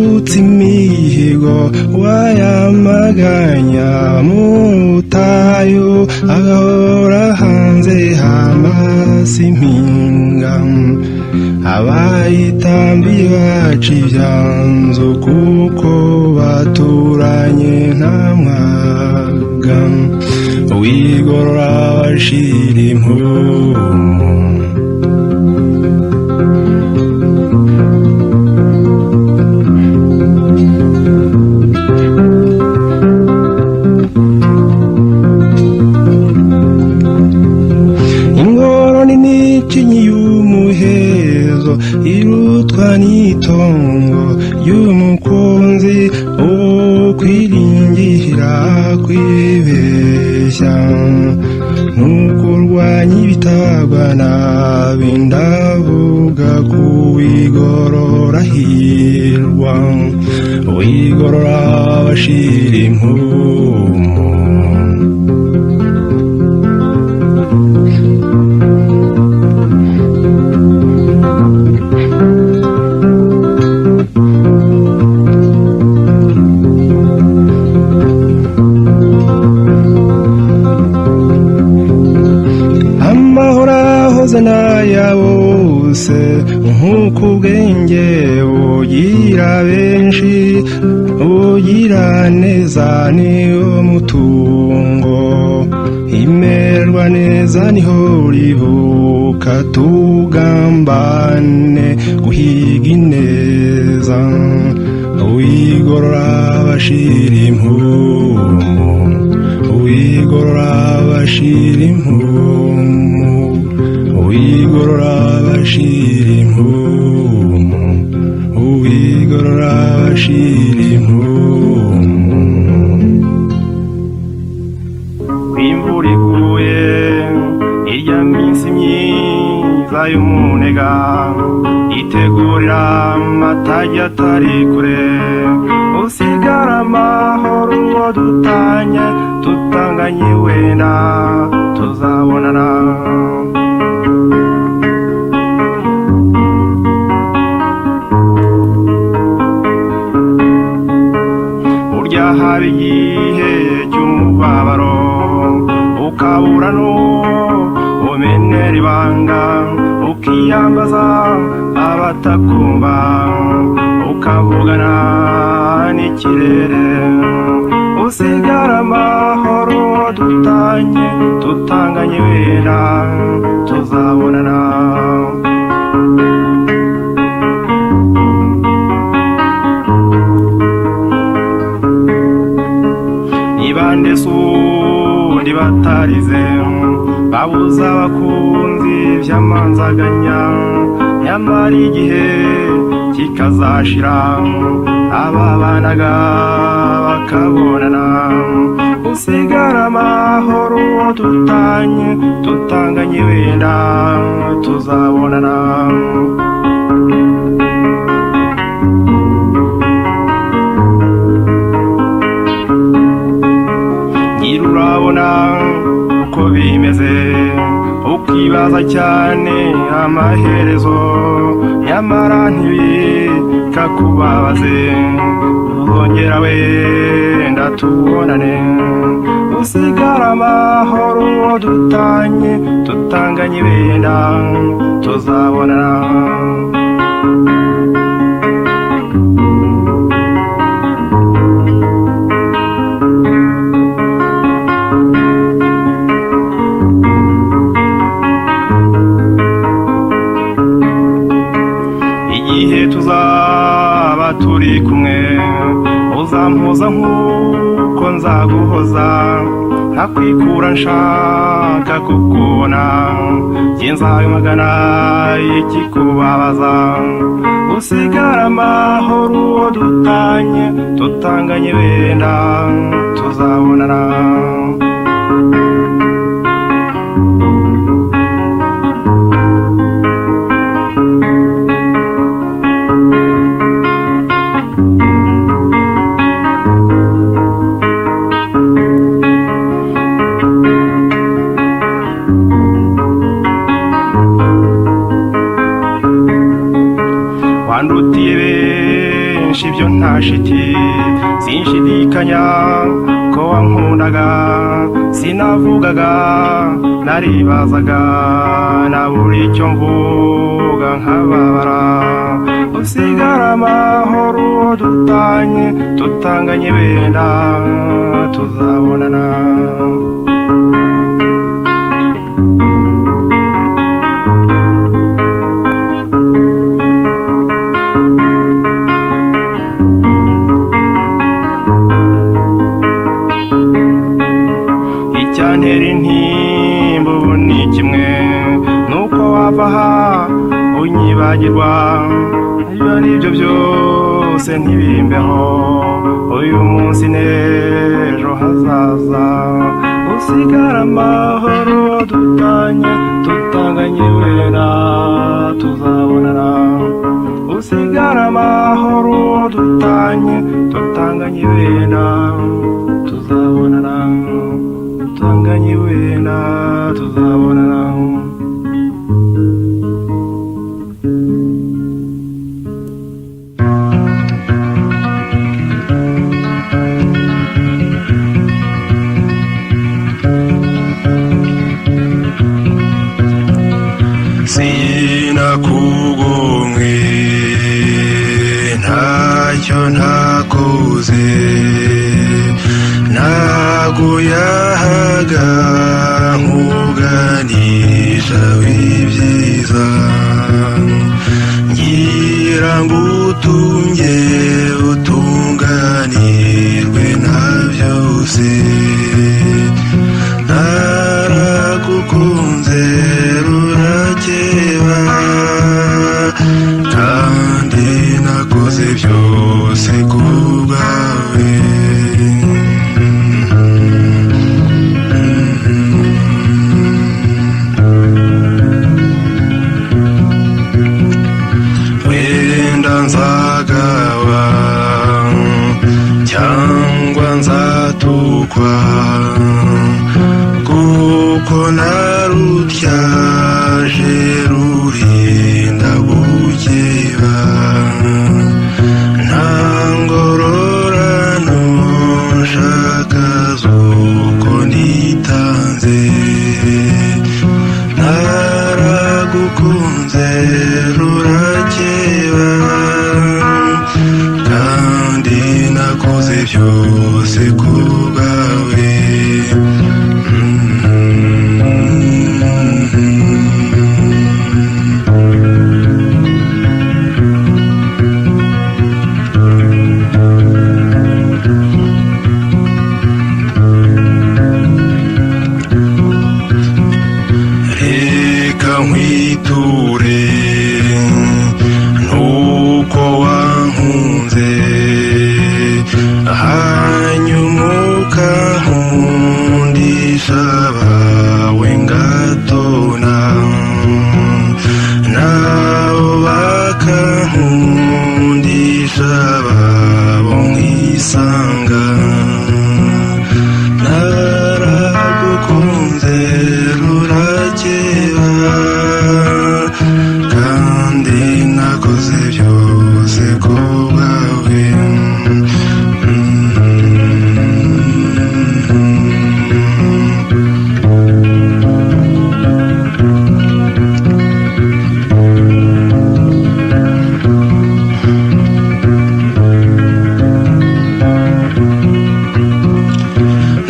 yambutse imihigo wayamaganya mutayo agahora hanze hamasi impinga abayitambi baca ibyanzu kuko baturanye nta mwaga wigorora bashira impumu irutwa n'itongo y'umukunzi ukwiringira kwibeshya nukurwanya ibitagwa nabi ndavuga kuwigorora hirwa wigorora bashira impumu naya bose nk'uko ubwenge bugira benshi bugira neza niyo mutungo imerwa neza niho ribuka tugambane guhiga ineza wigorora bashira impumu wigorora bashira impumu wigorora bashira impumu wigorora bashira impumu imvura iguye irya minsi myiza y'umunega itegurira amatage atari kure usigara amahoro uwo dutanye tutanganye wenda tuzabonana haba igihe cy'umubabaro ukabura n'umenera ibanga ukiyambaza abatakumva ukavugana n'ikirere usigara amahoro tutanganye wenda tuzabonana sundi batarize babuza abakunzi vy'amanzaganya nyamara igihe kikazashira ababanaga bakabonana usigara amahoro tutanganye wenda tuzabonana urabona uko bimeze ukibaza cyane amaherezo nyamara ntibikakubabaze uzongera wenda tubonane usigara amahoro tutanganye wenda tuzabonana tuzaba turi kumwe uzampoza nk'uko nzaguhoza ntakwikura nshaka kukubona nzabimagana ikikubabaza usigara amahoro tutanganye wenda tuzabonana wandutiye benshi ibyo nta shiti sinshidikanya ko wankundaga sinavugaga naribazaga nabura icyo mvuga nkababara usigara amahoro tutanganye wenda tuzabonana icyantera intimba ubu ni kimwe nuko wava aha unyibagirwa ibyo aribyo byose ntibimbeho uyu munsi n'ejo hazaza usigara amahoro tutanganye wenda tuzabonana usigara amahoro tutanganye wenda tuzabonana tutanganye wenda tuzabonana sinakugomwe ntacyo ntakoze naguyahaga nkuganisha w'ibyiza ngira ngo utunge utunganirwe na byose naragukunze rurakeba kandi nakoze byose ku bwawe wenda nzagawa cyangwa nzatukwa kuko narutyaje rurinda gukeba nta ngororano nshaka z'uko nitanze naragukunze rurakeba kandi nakoze byose ku bwawe reka nkwiture nuko wankunze hanyuma ukankundisha abawe ngatona nabo bakankundisha ababo nkisanga naragukunze rurakeba kandi nakoze byose ku bwawe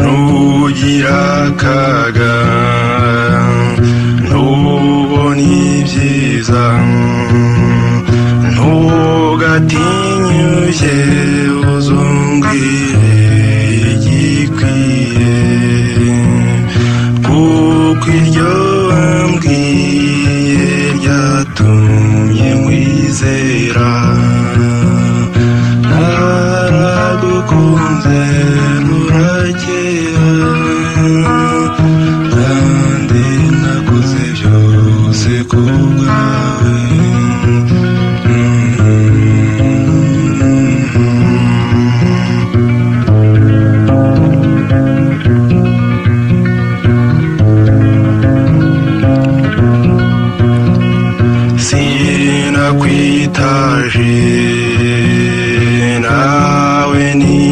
nugira akaga ntubona ibyiza ntugatinyuke uzungire igikwiye kuko iryo wambwiye ryatumye nkwizera naragukunze rurakeba kandi nakoze byose ku bwawe sinakwitaje ni